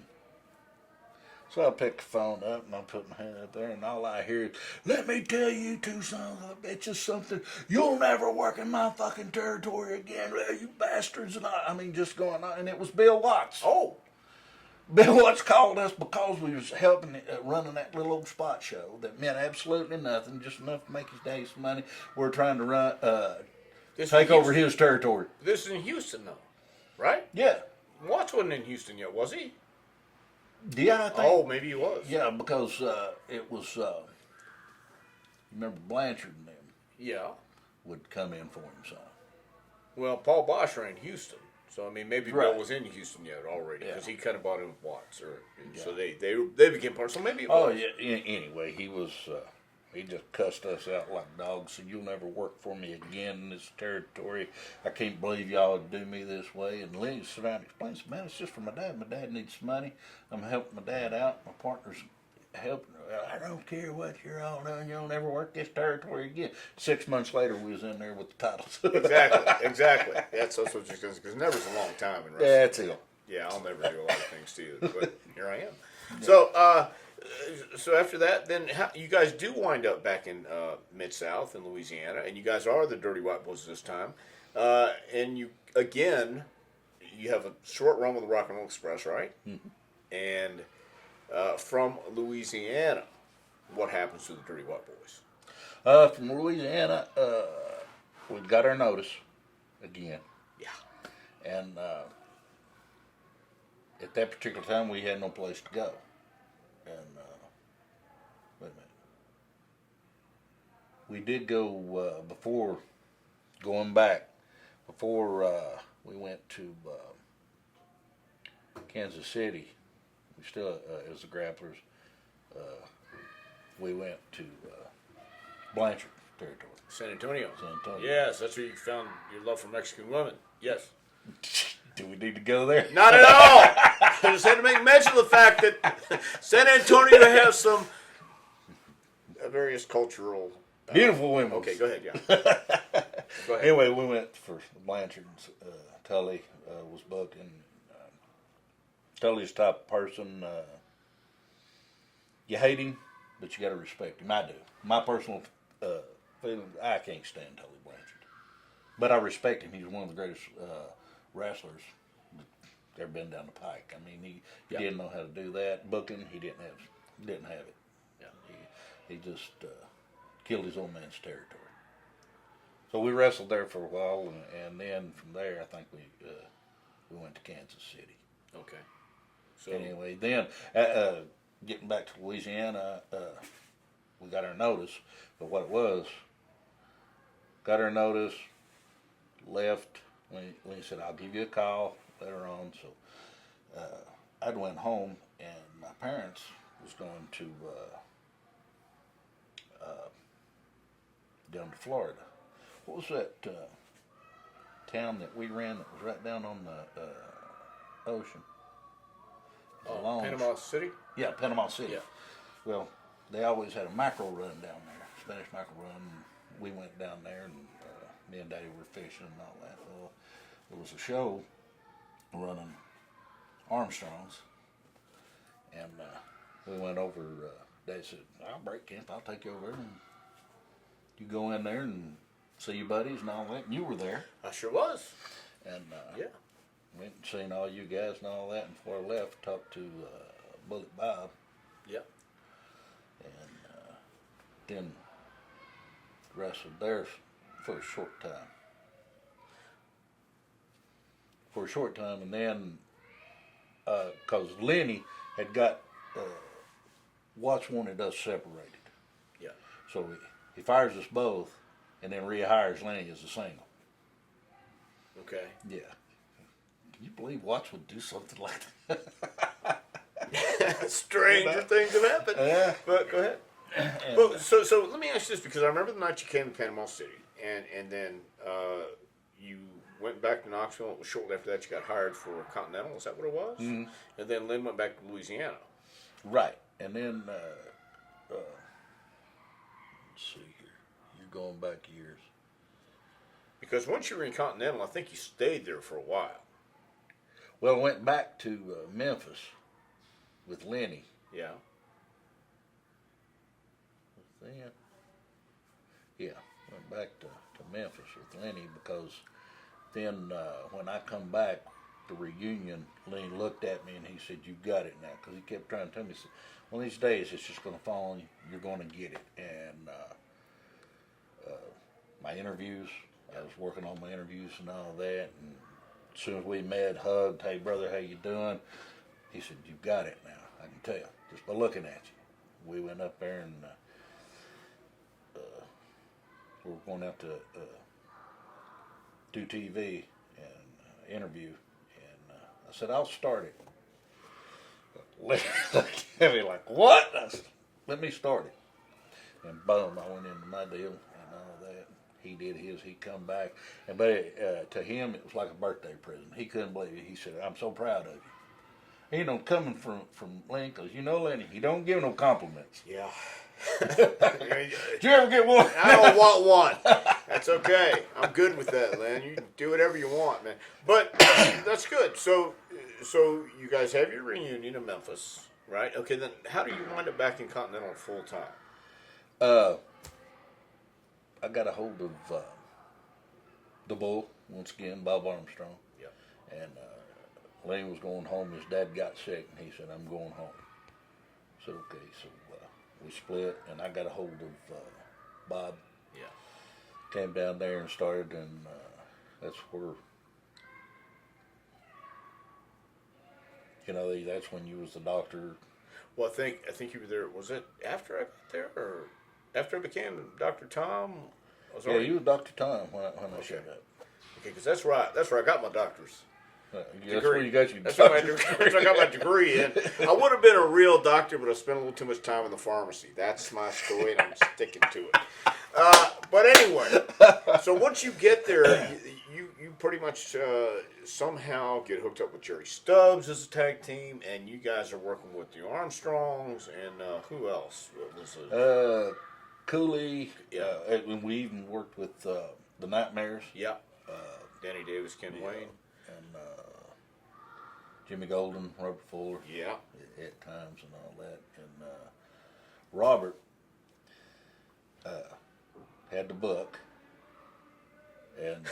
So I picked the phone up and I put my hand up there, and all I hear is, "Let me tell you two sons of a bitches something. You'll never work in my fucking territory again, you bastards." And I mean, just going on. And it was Bill Watts. Oh. Bill Watts called us because we was helping running that little old spot show that meant absolutely nothing, just enough to make his daddy some money. We're trying to run, take over his territory. This is in Houston, though, right? Yeah. Watts wasn't in Houston yet, was he? Yeah, I think. Oh, maybe he was. Yeah, because it was, you remember Blanchard and them Yeah. would come in for him, so. Well, Paul Bosch ran Houston. So, I mean, maybe Right. Bill was in Houston yet already because he kind of bought in with Watts. So they became part. So maybe it was. Oh, yeah. Anyway, he was, he just cussed us out like dogs. Said, "You'll never work for me again in this territory. I can't believe y'all would do me this way." And Lenny sat down and explained, "Man, it's just for my dad. My dad needs some money. I'm helping my dad out. My partner's helping. I don't care what you're all doing. You'll never work this territory again." 6 months later, we was in there with the titles. Exactly. That's also just because never's a long time in wrestling. That's it. Yeah, I'll never do a lot of things to you, but here I am. So, so after that, then you guys do wind up back in Mid-South in Louisiana, and you guys are the Dirty White Boys this time. And you have a short run with the Rock and Roll Express, right? Mm-hmm. And from Louisiana, what happens to the Dirty White Boys? From Louisiana, we got our notice again. Yeah. And at that particular time, we had no place to go. And wait a minute. We did go before going back. Before we went to Kansas City, we still, as the Grapplers, we went to Blanchard territory. San Antonio. San Antonio. Yes, that's where you found your love for Mexican women. Yes. Do we need to go there? Not at all. I just had to make mention of the fact that San Antonio has some various cultural. Beautiful women. Okay, go ahead. Yeah. Go ahead. Anyway, we went for Blanchard. Tully was booking. Tully's the type of person. You hate him, but you got to respect him. I do. My personal feeling, I can't stand Tully Blanchard, but I respect him. He's one of the greatest wrestlers that's ever been down the pike. I mean, he didn't know how to do that. Booking, he didn't have it. Yeah. He just killed his own man's territory. So we wrestled there for a while, and then from there, I think we went to Kansas City. Okay. So Anyway, then getting back to Louisiana, we got our notice. But what it was, got our notice, left. When he said, "I'll give you a call later on," so I went home, and my parents was going to down to Florida. What was that town that we ran that was right down on the ocean? Panama City? Yeah, Panama City. Yeah. Well, they always had a mackerel run down there, Spanish mackerel run. We went down there, and me and Daddy were fishing and all that. Well, there was a show running Armstrongs, and we went over. Dad said, "I'll break camp. I'll take you over, and you go in there and see your buddies and all that." And you were there. I sure was. And Yeah. went and seen all you guys and all that. And before I left, talked to Bullet Bob. Yeah. And then wrestled there for a short time. And then, because Lenny had got, Watts wanted us separated. Yeah. So he fires us both and then rehires Lenny as a single. Okay. Yeah. Can you believe Watts would do something like that? Stranger things have happened. Yeah. But go ahead. Well, so let me ask you this, because I remember the night you came to Panama City, and then you went back to Knoxville. Shortly after that, you got hired for Continental. Is that what it was? Mm-hmm. And then Lynn went back to Louisiana. Right. And then, let's see here. You're going back years. Because once you were in Continental, I think you stayed there for a while. Well, went back to Memphis with Lenny. Yeah. Then, yeah, went back to Memphis with Lenny, because then when I come back, the reunion, Lenny looked at me and he said, "You got it now," because he kept trying to tell me, he said, "One of these days it's just going to fall on you. You're going to get it." And my interviews, I was working on my interviews and all that, and as soon as we met, hugged, "Hey brother, how you doing?" He said, "You've got it now. I can tell just by looking at you." We went up there and we were going out to do TV and interview, and I said, "I'll start it." Looked at me like, "What?" I said, "Let me start it." And boom, I went into my deal and all that. He did his. He come back, and but to him it was like a birthday present. He couldn't believe it. He said, "I'm so proud of you." You know, coming from Lenny, because you know Lenny, he don't give no compliments. Yeah. Did you ever get one? I don't want one. That's okay. I'm good with that, Lynn. You can do whatever you want, man. But that's good. So you guys have your reunion in Memphis, right? Okay, then how do you wind up back in Continental full time? I got a hold of the Bull once again, Bob Armstrong. Yeah. And Lenny was going home. His dad got sick, and he said, "I'm going home." I said, "Okay." So we split, and I got a hold of Bob. Yeah. Came down there and started, and that's where, you know, that's when you was the doctor. Well, I think you were there. Was it after I got there, or after I became Dr. Tom? Yeah, you was Dr. Tom when I showed up. Okay, because that's right. That's where I got my doctors. That's where you got your That's where I got my degree in. I would have been a real doctor, but I spent a little too much time in the pharmacy. That's my story, and I'm sticking to it. But anyway, so once you get there, you pretty much somehow get hooked up with Jerry Stubbs as a tag team, and you guys are working with the Armstrongs, and who else? Cooley, and we even worked with the Nightmares. Yeah. Danny Davis, Ken Wayne. And Jimmy Golden, Robert Fuller. Yeah. At times and all that. And Robert had the book. And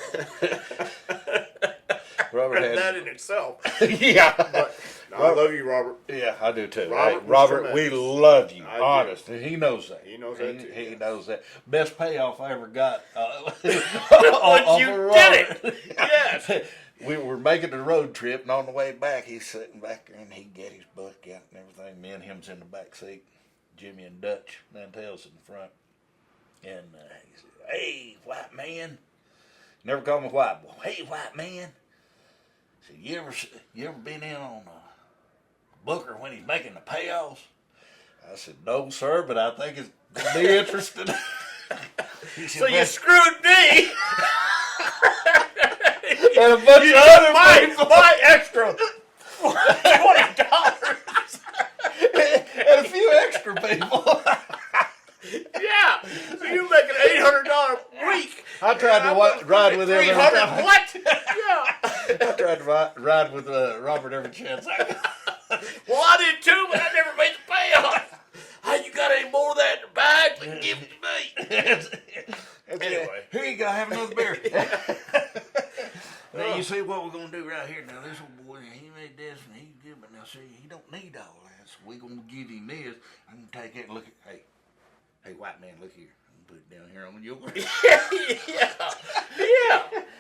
Robert had that in itself. yeah. But, I love you, Robert. Yeah, I do too. Robert, we love you. I Honest. And he knows that. He knows that too. He knows that. Best payoff I ever got. But you did it. Yes. We were making the road trip, and on the way back, he's sitting back there, and he'd get his book out and everything. Me and him's in the back seat. Jimmy and Dutch Nantel's in the front. And he said, "Hey, white man." Never called me white boy. "Hey, white man." He said, you ever been in on Booker when he's making the payoffs?" I said, "No, sir, but I think it's going to be interesting." Said, So you screwed me. And a bunch of other people. My extra $20. And a few extra people. Yeah. So you make an $800 week. I tried to ride with him. 300 what? Yeah. I tried to ride with Robert every chance I got. Well, I did too, but I never made the payoff. Hey, you got any more of that in the bag? Then give it to me. Anyway. Here you go, have another beer. Now, you see what we're going to do right here. Now, this old boy, he made this, and he's good, but now, see, he don't need all that, so we're going to give him this. I'm going to take it and look at, hey, white man, look here. I'm going to put it down here on your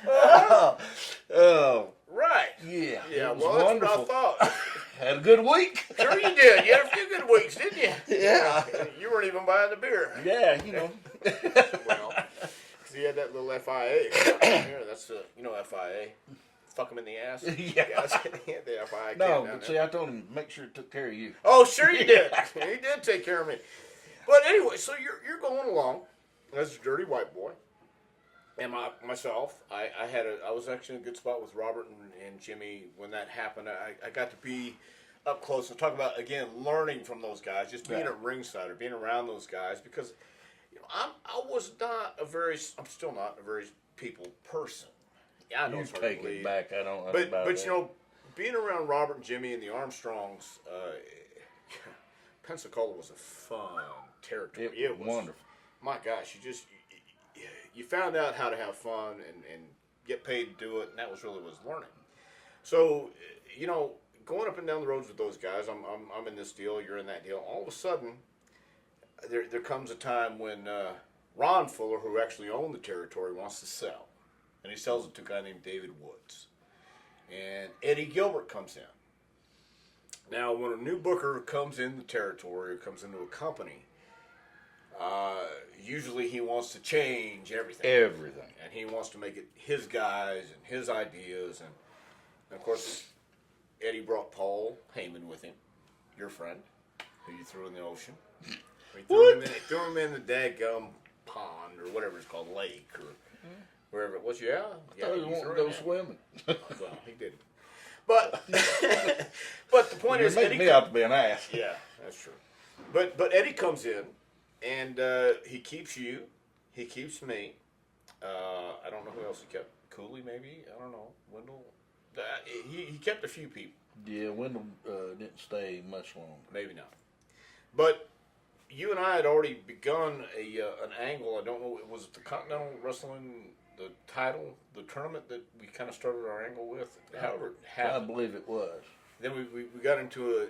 Yeah. Oh, Right. yeah. Yeah, It was well, wonderful. that's what I thought. Had a good week. Sure you did. You had a few good weeks, didn't you? Yeah. You weren't even buying the beer. Yeah, you know. Well, because he had that little FIA. Here, that's FIA. Fuck him in the ass. Yeah. He had the FIA. No, but see, I told him, make sure it took care of you. Oh, sure you did. He did take care of me. But anyway, so you're going along as a dirty white boy. And myself, I was actually in a good spot with Robert and Jimmy when that happened. I got to be up close and talk about, again, learning from those guys, just being at ringside or being around those guys, because I'm still not a very people person. Yeah, I know You it's hard to take believe. it back. I don't know But about that. being around Robert and Jimmy and the Armstrongs, Pensacola was a fun territory. It was wonderful. My gosh, you found out how to have fun and get paid to do it, and that was really was learning. So, going up and down the roads with those guys, I'm in this deal, you're in that deal. All of a sudden, there comes a time when Ron Fuller, who actually owned the territory, wants to sell, and he sells it to a guy named David Woods, and Eddie Gilbert comes in. Now, when a new booker comes in the territory or comes into a company, usually he wants to change everything. And he wants to make it his guys and his ideas. And of course, Eddie brought Paul Heyman with him, your friend, who you threw in the ocean. He threw him in the daggum pond or whatever it's called, lake or wherever it was. Yeah. I thought he wanted to go swimming. Well, he didn't. But the point is, You're making me out to be an ass. Yeah, that's true. But Eddie comes in, and he keeps you. He keeps me. I don't know who else he kept. Cooley, maybe? I don't know. Wendell? He kept a few people. Yeah, Wendell didn't stay much longer. Maybe not. But you and I had already begun an angle. I don't know. Was it the Continental Wrestling, the title, the tournament that we kind of started our angle with? However it happened. I believe it was. Then we got into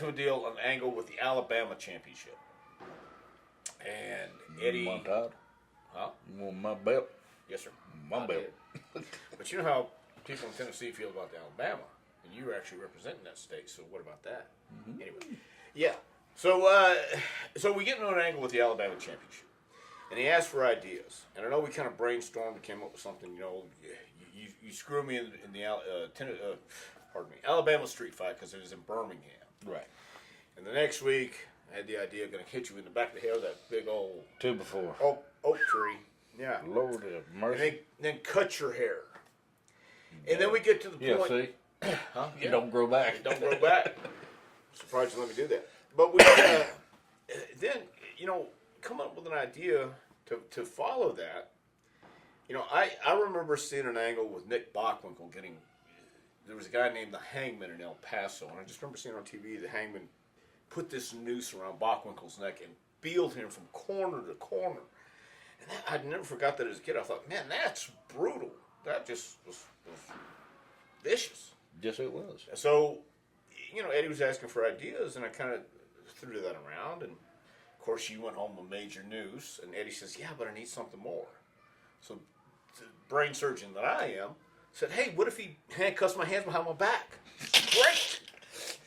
a deal, an angle with the Alabama Championship. And Eddie. You want my title? Huh? You want my belt? Yes, sir. My belt. But you know how people in Tennessee feel about Alabama, and you were actually representing that state. So what about that? Mm-hmm. Anyway, yeah. So we get into an angle with the Alabama Championship, and he asked for ideas. And I know we kind of brainstormed and came up with something. you screw me in the Alabama street fight because it was in Birmingham. Right. And the next week, I had the idea of going to hit you in the back of the head with that big old 2 before. oak tree. Yeah. Lord have mercy. And then cut your hair. And then we get to the point. See? Huh? It don't grow back. It don't grow back. Surprised you let me do that. But we then, come up with an idea to follow that. I remember seeing an angle with Nick Bockwinkel getting. There was a guy named the Hangman in El Paso, and I just remember seeing on TV the Hangman put this noose around Bockwinkel's neck and bealed him from corner to corner. And I never forgot that as a kid. I thought, man, that's brutal. That just was vicious. Yes, it was. So, Eddie was asking for ideas, and I kind of threw that around. And, of course, you went home with major news, and Eddie says, yeah, but I need something more. So, the brain surgeon that I am said, hey, what if he handcuffs my hands behind my back? Great!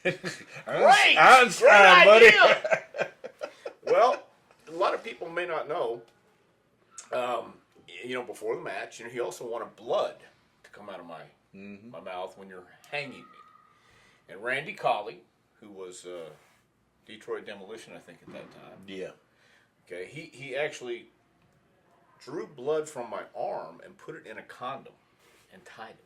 Great! Einstein, buddy. Well, a lot of people may not know, before the match, he also wanted blood to come out of my mouth when you're hanging me. And Randy Colley, who was Detroit Demolition, I think, at that time. Yeah. Okay, he actually drew blood from my arm and put it in a condom and tied it.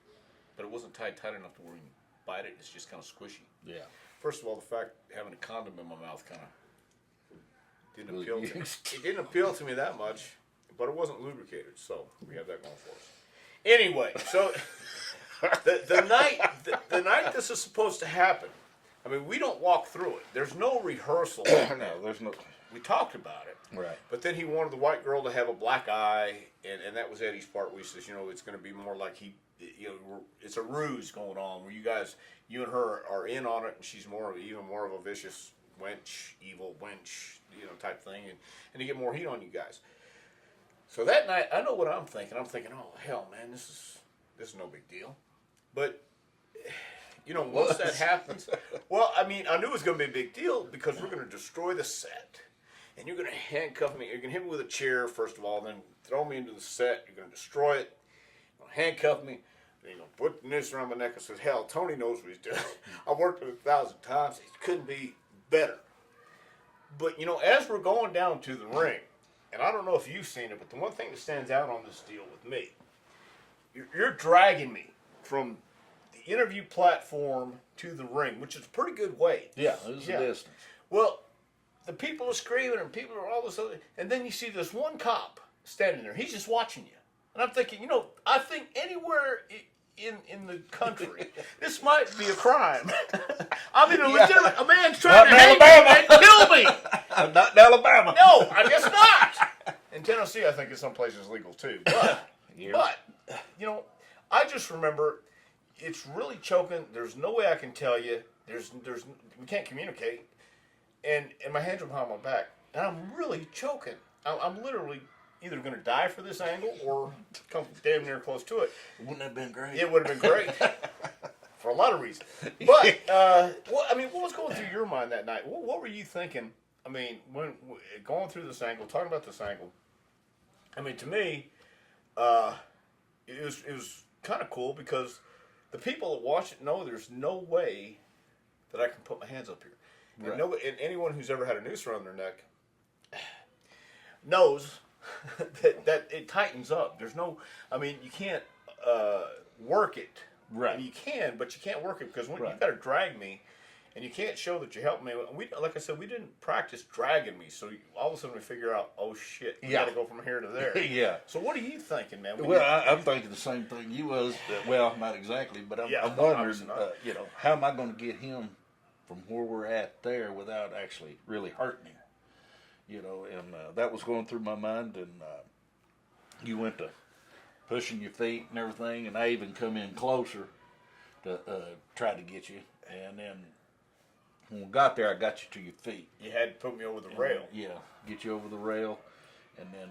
But it wasn't tight enough to where you can bite it. It's just kind of squishy. Yeah. First of all, the fact having a condom in my mouth kind of didn't appeal to me. It didn't appeal to me that much, but it wasn't lubricated, so we have that going for us. Anyway, so the night this is supposed to happen, I mean, we don't walk through it. There's no rehearsal. No, there's no. We talked about it. Right. But then he wanted the white girl to have a black eye, and that was Eddie's part where he says, it's going to be more like it's a ruse going on where you and her are in on it, and she's even more of a vicious wench, evil wench, type thing, and to get more heat on you guys. So that night, I know what I'm thinking. I'm thinking, oh hell, man, this is no big deal. But once that happens, well, I mean, I knew it was going to be a big deal because we're going to destroy the set, and you're going to handcuff me. You're going to hit me with a chair first of all, then throw me into the set. You're going to destroy it. You're going to handcuff me. Then you're going to put the noose around my neck and says, hell, Tony knows what he's doing. I've worked with it 1,000 times. It couldn't be better. But as we're going down to the ring, and I don't know if you've seen it, but the one thing that stands out on this deal with me, you're dragging me from the interview platform to the ring, which is a pretty good way. Yeah, it was a distance. Well, the people are screaming and people are all this other, and then you see this one cop standing there. He's just watching you. And I'm thinking, I think anywhere in the country, this might be a crime. I mean, a man's trying to hang me and kill me. Not in Alabama. No, I guess not. In Tennessee, I think in some places legal too. But, I just remember it's really choking. There's no way I can tell you. We can't communicate. And my hands are behind my back, and I'm really choking. I'm literally either going to die for this angle or come damn near close to it. Wouldn't that have been great? It would have been great for a lot of reasons. But what was going through your mind that night? What were you thinking? I mean, when going through this angle, talking about this angle. I mean, to me, it was kind of cool because the people that watch it know there's no way that I can put my hands up here. Right. And anyone who's ever had a noose around their neck knows that it tightens up. There's no, I mean, you can't work it. Right. And you can, but you can't work it because you got to drag me, and you can't show that you helped me. Like I said, we didn't practice dragging me, so all of a sudden we figure out, oh shit, we got to go from here to there. Yeah. So what are you thinking, man? I'm thinking the same thing you was. Well, not exactly, but I'm wondering, how am I going to get him from where we're at there without actually really hurting him? And that was going through my mind, and you went to pushing your feet and everything, and I even come in closer to try to get you, and then when we got there, I got you to your feet. You had to put me over the rail. Yeah, get you over the rail, and then,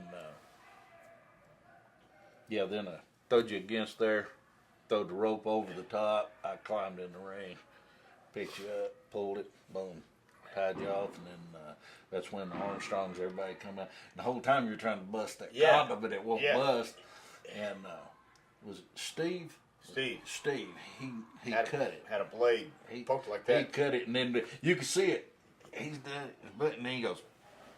then I throwed you against there, throwed the rope over the top, I climbed in the ring, picked you up, pulled it, boom, tied you off, and then that's when the Armstrongs, everybody come out. And the whole time you're trying to bust that condom, but it won't bust. And was it Steve? Steve. He cut it. Had a blade. He poked it like that. He cut it, and then you could see it. He's done it, but and then he goes.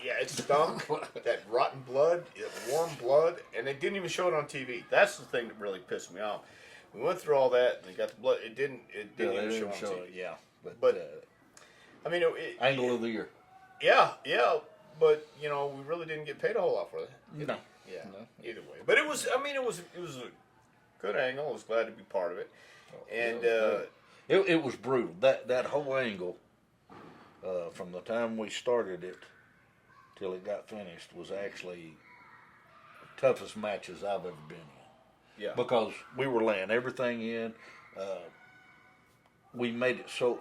Yeah, it stunk. That rotten blood, warm blood, and they didn't even show it on TV. That's the thing that really pissed me off. We went through all that, and they got the blood. It didn't even show on TV. It, yeah, but I mean, angle of the year. Yeah, but you know, we really didn't get paid a whole lot for that. No. Yeah. No. Either way, but it was. I mean, it was a good angle. I was glad to be part of it, and it was brutal. That whole angle, from the time we started it till it got finished, was actually the toughest matches I've ever been in. Yeah. Because we were laying everything in. We made it so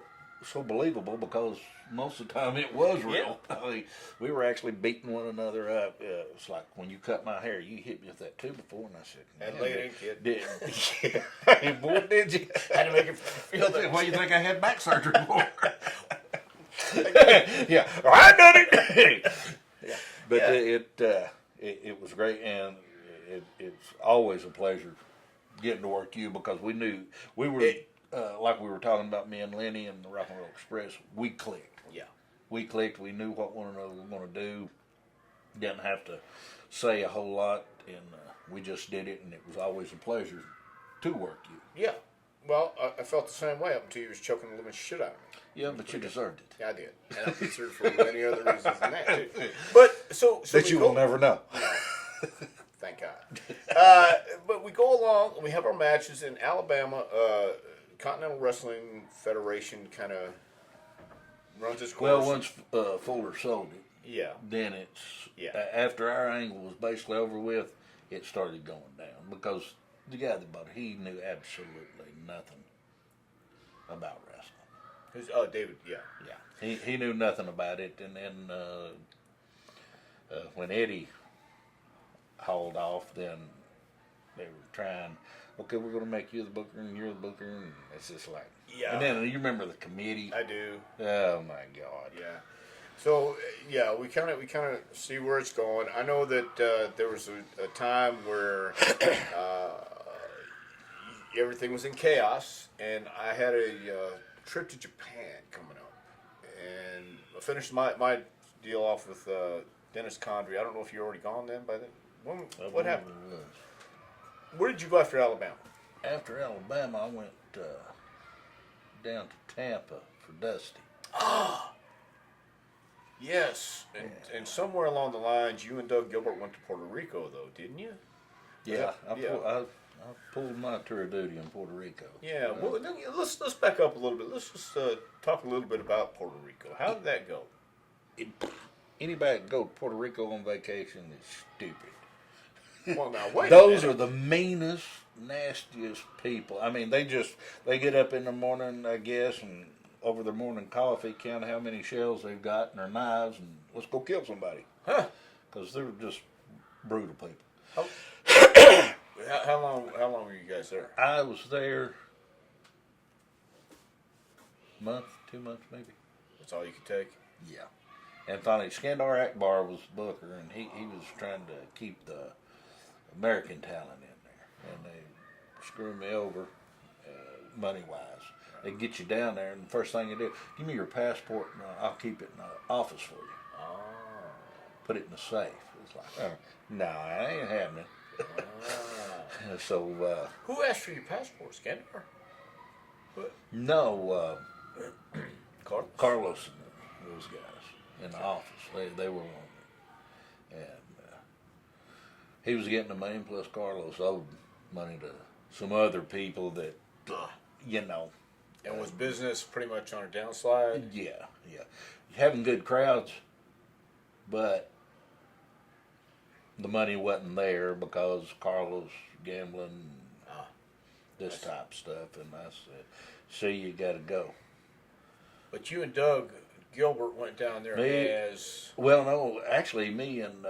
believable because most of the time it was real. Yeah. I mean, we were actually beating one another up. It's like when you cut my hair, you hit me with that 2x4, and I said, and later, kid. Yeah. Boy, did you? Had to make it feel that. What do you think I had back surgery for? Yeah, I done it. Yeah. But it was great, and it's always a pleasure getting to work you because we knew we were like we were talking about me and Lenny and the Rock and Roll Express. We clicked. Yeah, we clicked. We knew what one another were going to do. Didn't have to say a whole lot, and we just did it, and it was always a pleasure to work you. Yeah. Well, I felt the same way up until you was choking the living shit out of me. Yeah, but you deserved it. Yeah, I did. And I'm concerned for many other reasons than that, too. But, so that you will never know. Thank God. But we go along, and we have our matches in Alabama. Continental Wrestling Federation kind of runs its course. Well, once Fuller sold it, yeah, then after our angle was basically over with, it started going down because the guy that bought it, he knew absolutely nothing about wrestling. David, yeah. He knew nothing about it, and then when Eddie hauled off, then they were trying. Okay, we're going to make you the booker, and you're the booker, and it's just like. Yeah. And then you remember the committee. I do. Oh my God. Yeah. So yeah, we kind of see where it's going. I know that there was a time where everything was in chaos, and I had a trip to Japan coming up, and I finished my deal off with Dennis Condrey. I don't know if you're already gone then by then. What happened? Where did you go after Alabama? After Alabama, I went down to Tampa for Dusty. Ah, yes. And somewhere along the lines, you and Doug Gilbert went to Puerto Rico, though, didn't you? Yeah, I pulled my tour of duty in Puerto Rico. Yeah. Well, let's back up a little bit. Let's just talk a little bit about Puerto Rico. How did that go? Anybody that go to Puerto Rico on vacation is stupid. Well, now wait. Those are the meanest, nastiest people. I mean, they get up in the morning, I guess, and over their morning coffee, count how many shells they've got and their knives, and let's go kill somebody. Huh? Because they're just brutal people. How long were you guys there? I was there a month, 2 months maybe. That's all you could take? Yeah. And finally, Skandar Akbar was the booker, and he was trying to keep the American talent in there. And they screwed me over money-wise. They get you down there, and the first thing they do, give me your passport, and I'll keep it in the office for you. Oh. Put it in the safe. It's like, no, I ain't having it. So, who asked for your passport, Skandar? No, Carlos and those guys in the office. They were on me. And he was getting the money, plus Carlos owed money to some other people that, you know. And was business pretty much on a downslide? Yeah. Having good crowds, but the money wasn't there because Carlos gambling, this type of stuff, and I said, "See, you got to go." But you and Doug Gilbert went down there as... Well, no, actually, me and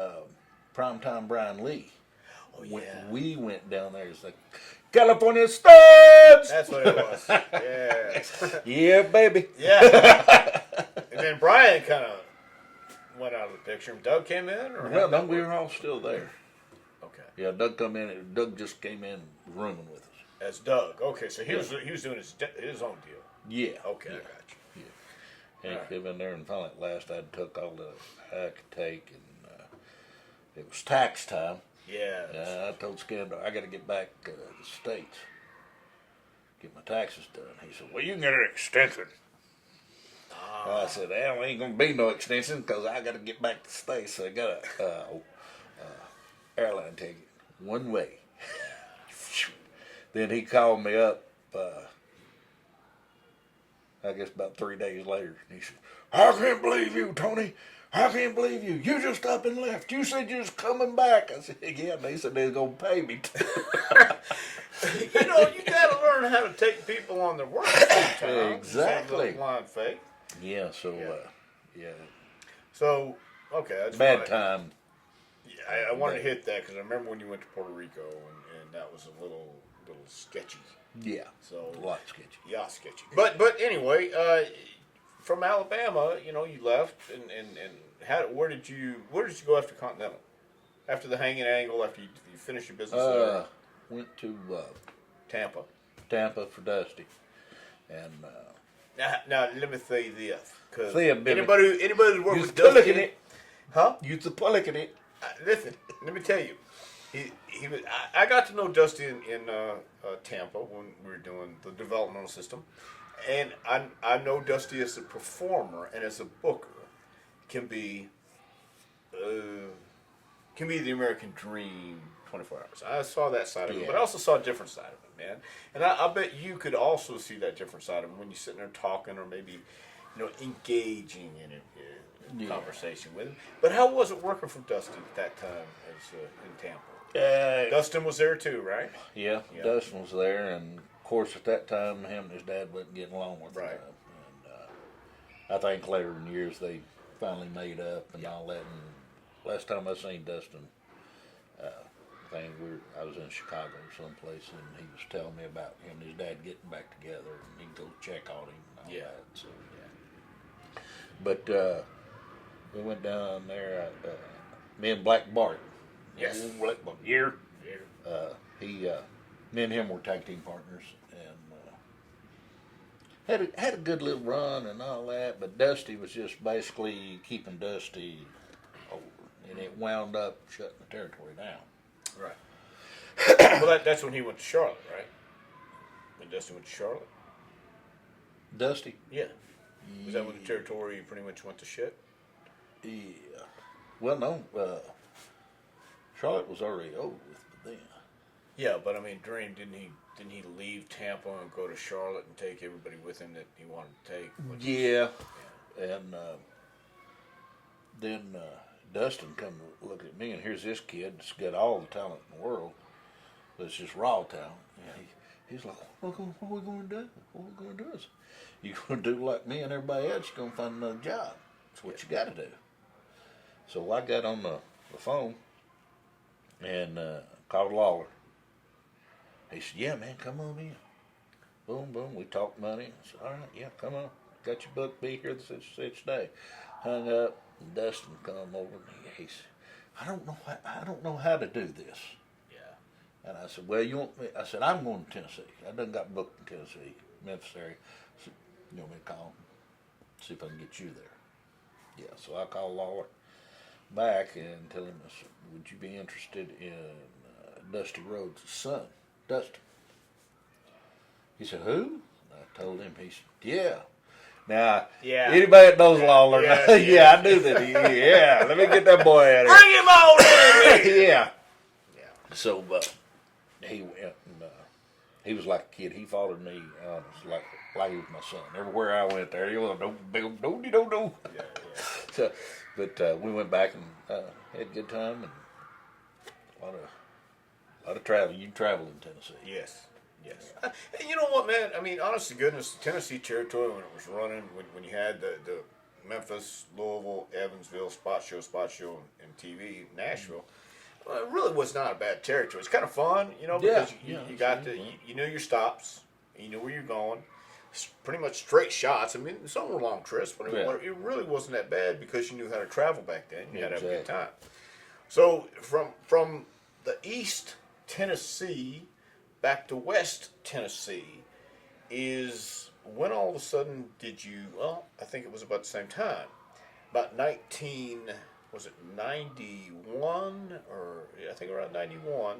Primetime Brian Lee. Oh, yeah. We went down there as the California Studs! That's what it was. Yeah. Yeah, baby. Yeah. And then Brian kind of went out of the picture. Doug came in? Or Well, no, we were all still there. Okay. Okay. Yeah, Doug just came in rooming with us. As Doug. Okay, so he was doing his own deal. Yeah. Okay, yeah. I got you. Yeah. And he came in there, and finally at last I took all that I could take, and it was tax time. Yeah. I told Scandal I got to get back to the States, get my taxes done. He said, "Well, you can get an extension." I said, "Well, ain't gonna be no extension because I got to get back to the States. So I got a airline ticket one way." Then he called me up. I guess about 3 days later, and he said, "I can't believe you, Tony. I can't believe you. You just up and left. You said you was coming back." I said, "Yeah." And they said they was gonna pay me. You got to learn how to take people on their word sometimes. Exactly. Blind faith. Yeah. So, yeah. So, okay. I just Bad wanted- time. Yeah, I wanted to hit that because I remember when you went to Puerto Rico, and that was a little sketchy. Yeah. So A lot sketchy. Yeah, sketchy. But anyway, from Alabama, you left, and where did you go after Continental? After the hanging angle, after you finished your business there? Went to Tampa. Tampa for Dusty, and Now let me say this, because Say it, baby. anybody who's worked you with pulling Dusty, it. huh? You pulling it. Listen, let me tell you, he was. I got to know Dusty in Tampa when we were doing the developmental system, and I know Dusty as a performer and as a booker can be the American dream 24 hours. I saw that side of it, but I also saw a different side of it, man. And I bet you could also see that different side of him when you're sitting there talking or maybe engaging in a conversation with him. But how was it working for Dusty at that time in Tampa? Dustin was there too, right? Yeah, Dustin was there, and of course at that time, him and his dad wasn't getting along with Right. him. And I think later in years they finally made up and all that. And last time I seen Dustin, I was in Chicago or someplace, and he was telling me about him and his dad getting back together, and he'd go check on him and all that. So, but we went down there. Me and Black Bart. Yes. Black Bart. Yeah. Me and him were tag team partners, and had a good little run and all that. But Dusty was just basically keeping Dusty over, and it wound up shutting the territory down. Right. Well, that's when he went to Charlotte, right? When Dusty went to Charlotte? Dusty? Yeah. Was that when the territory pretty much went to shit? Yeah. Well, no. Charlotte was already over with then. Yeah, but I mean, didn't he leave Tampa and go to Charlotte and take everybody with him that he wanted to take? Yeah. And then Dustin come to look at me, and here's this kid that's got all the talent in the world, but it's just raw talent. And he's like, what are we going to do? What are we going to do? You going to do like me and everybody else, you're going to find another job. That's what you got to do. So I got on the phone and called Lawler. He said, yeah, man, come on in. Boom, boom. We talked money. I said, all right, yeah, come on. Got your book, be here such day. Hung up, and Dustin come over, and he said, I don't know how to do this. Yeah. And I said, well, you want me? I said, I'm going to Tennessee. I done got booked in Tennessee, Memphis area. So, you want me to call him? See if I can get you there. Yeah, so I called Lawler back and tell him, I said, would you be interested in Dusty Rhodes' son, Dustin? He said, who? And I told him. He said, yeah. Now, anybody that knows Lawler, I knew that. Yeah, let me get that boy out of here. Bring him on in! Yeah. So he went, and he was like a kid. He followed me, like he was my son. Everywhere I went there, he was no. Yeah. So, but we went back and had a good time and a lot of traveling. You travel in Tennessee. Yes. And you know what, man? I mean, honest to goodness, the Tennessee territory when it was running, when you had the Memphis, Louisville, Evansville, Spot Show, and TV, Nashville, well, it really was not a bad territory. It's kind of fun, because you got you knew your stops, you knew where you're going. Pretty much straight shots. I mean, some were long trips, but it really wasn't that bad because you knew how to travel back then. You had to have a good time. So from the East Tennessee back to West Tennessee is when all of a sudden did you? Well, I think it was about the same time, about 19. Was it 91 or I think around 91?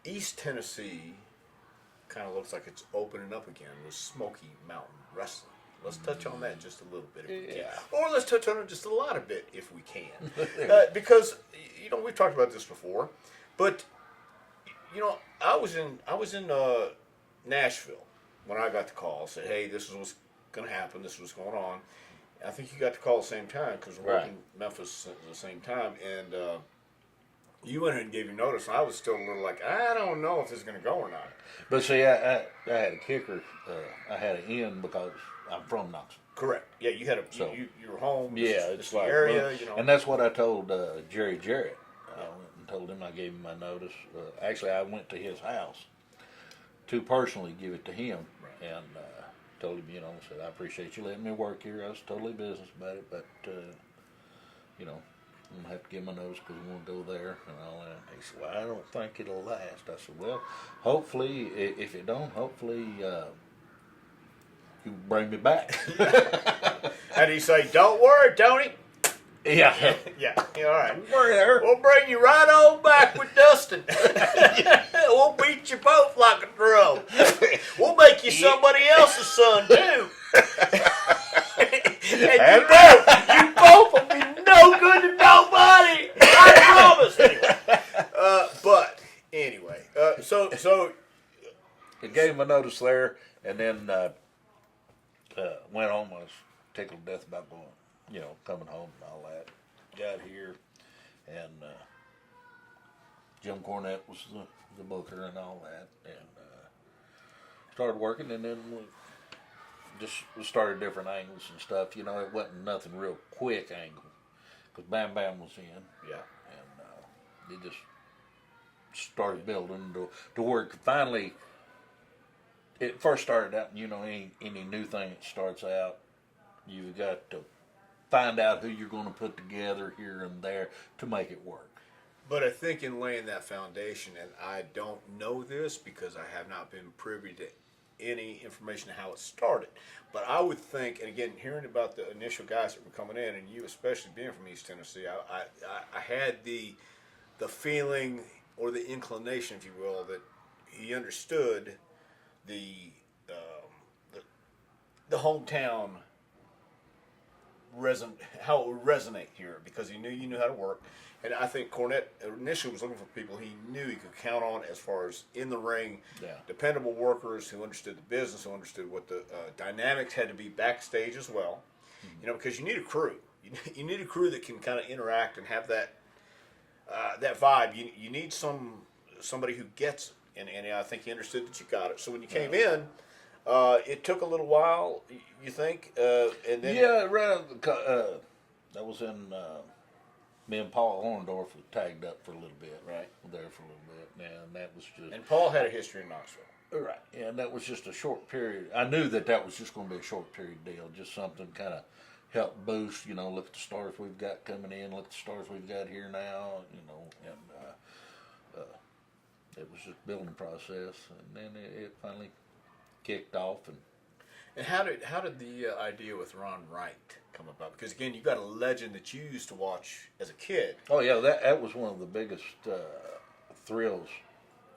East Tennessee kind of looks like it's opening up again with Smoky Mountain Wrestling. Let's touch on that just a little bit if we can. Or let's touch on it just a lot of bit if we can. Because, we've talked about this before, but, I was in Nashville when I got the call. Said, hey, this is what's going to happen. This is what's going on. I think you got the call at the same time because we're working Memphis at the same time. And you went ahead and gave your notice. And I was still a little like, I don't know if this is going to go or not. But see, I had a kicker. I had an in because I'm from Knoxville. Correct. Yeah, you had you were home. Yeah, it's like area. And that's what I told Jerry Jarrett. I went and told him I gave him my notice. Actually, I went to his house to personally give it to him, and told him, said I appreciate you letting me work here. I was totally business about it, but I'm gonna have to give my notice because we want to go there and all that. He said, well, I don't think it'll last. I said, well, hopefully, if it don't, hopefully. You bring me back. And he say, don't worry, Tony. Yeah. Yeah, all right. Worry there. We'll bring you right on back with Dustin. We'll beat you both like a drum. We'll make you somebody else's son, too. And you both will be no good to nobody. I promise. Anyway, so It gave him a notice there, and then went home. I was tickled to death about going, coming home and all that. Got here, and Jim Cornette was the booker and all that, and started working, and then we just started different angles and stuff. It wasn't nothing real quick angle, because Bam Bam was in. Yeah. And it just started building to work. Finally, it first started out, any new thing that starts out, you've got to find out who you're going to put together here and there to make it work. But I think in laying that foundation, and I don't know this because I have not been privy to any information on how it started, but I would think, and again, hearing about the initial guys that were coming in, and you especially being from East Tennessee, I had the feeling or the inclination, if you will, that he understood the hometown how it would resonate here because he knew you knew how to work, and I think Cornette initially was looking for people he knew he could count on as far as in the ring, dependable workers who understood the business, who understood what the dynamics had to be backstage as well, because you need a crew. You need a crew that can kind of interact and have that vibe. You need somebody who gets it. And I think he understood that you got it. So when you came in, it took a little while, you think? And then that was in, me and Paul Orndorff were tagged up for a little bit. Right. There for a little bit. And that was just... And Paul had a history in Knoxville. Right. And that was just a short period. I knew that was just going to be a short period deal. Just something kind of help boost, look at the stars we've got coming in, look at the stars we've got here now, and... it was just building process, and then it finally kicked off. And how did the idea with Ron Wright come about? Because again, you got a legend that you used to watch as a kid. Oh yeah, that was one of the biggest thrills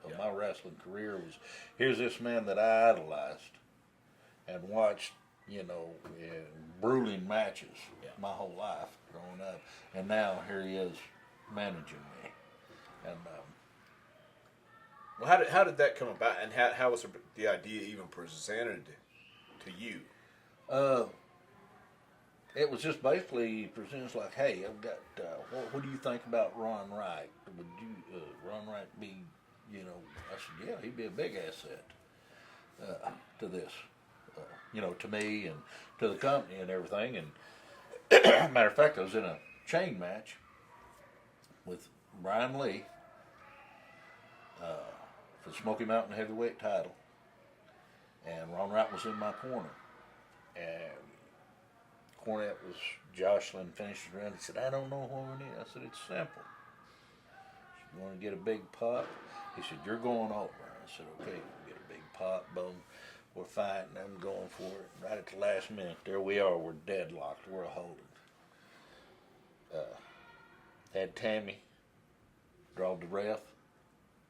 of my wrestling career. Was here's this man that I idolized and watched, in grueling matches my whole life growing up, and now here he is managing me, and. Well, how did that come about, and how was the idea even presented to you? It was just basically presented like, hey, I've got, what do you think about Ron Wright? Would you, Ron Wright be, I said, yeah, he'd be a big asset to this, to me and to the company and everything. And matter of fact, I was in a chain match with Brian Lee, for the Smoky Mountain heavyweight title, and Ron Wright was in my corner, and Cornette was jostling, finishing around. He said, I don't know what we need. I said, it's simple. You want to get a big pop? He said, you're going over. I said, okay, we'll get a big pop, boom. We're fighting, I'm going for it. Right at the last minute, there we are, we're deadlocked, we're holding. Had Tammy draw the ref.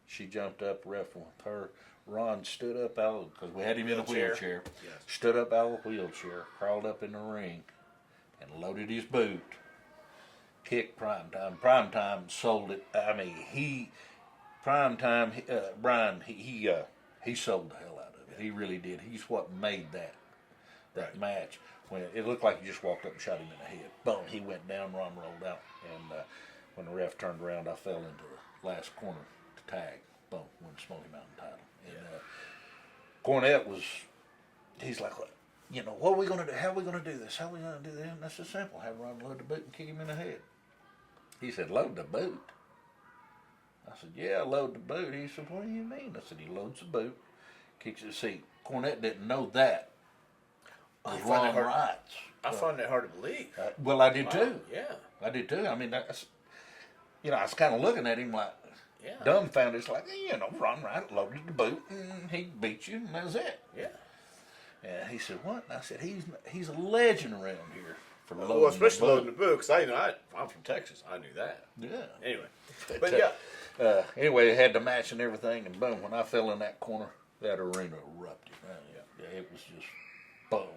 She jumped up, ref with her. Ron stood up out, because we had him in a wheelchair. Yes. Stood up out of the wheelchair, crawled up in the ring, and loaded his boot. Kicked Primetime. Primetime sold it. I mean, Primetime, Brian, he sold the hell out of it. He really did. He's what made that match. When it looked like he just walked up and shot him in the head. Boom, he went down, Ron rolled out. And when the ref turned around, I fell into the last corner to tag. Boom, won the Smoky Mountain title. And Cornette he's like, what are we going to do? How are we going to do this? How are we going to do this? And that's just simple. Have Ron load the boot and kick him in the head. He said, load the boot? I said, yeah, load the boot. He said, what do you mean? I said, he loads the boot, kicks it. See, Cornette didn't know that. I I find that hard to believe. Well, I did too. Yeah. I did too. I mean, that's, I was kind of looking at him like, Yeah. dumbfounded. It's like, Ron Wright loaded the boot and he beat you and that was it. Yeah. And he said, what? And I said, he's a legend around here for loading Well, especially the boot. loading the boot, because I'm from Texas. I knew that. Yeah. Anyway. But yeah. Anyway, they had the match and everything, and boom, when I fell in that corner, that arena erupted. Yeah, it was just boom.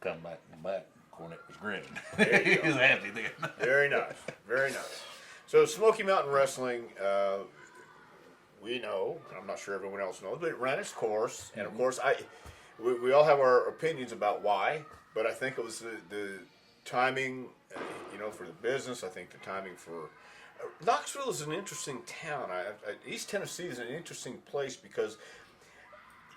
Come back and back, Cornette was grinning. He was happy then. Very nice. Very nice. So Smoky Mountain Wrestling, we know, I'm not sure everyone else knows, but it ran its course. And of course, we all have our opinions about why, but I think it was the timing, for the business. I think the timing for Knoxville is an interesting town. East Tennessee is an interesting place because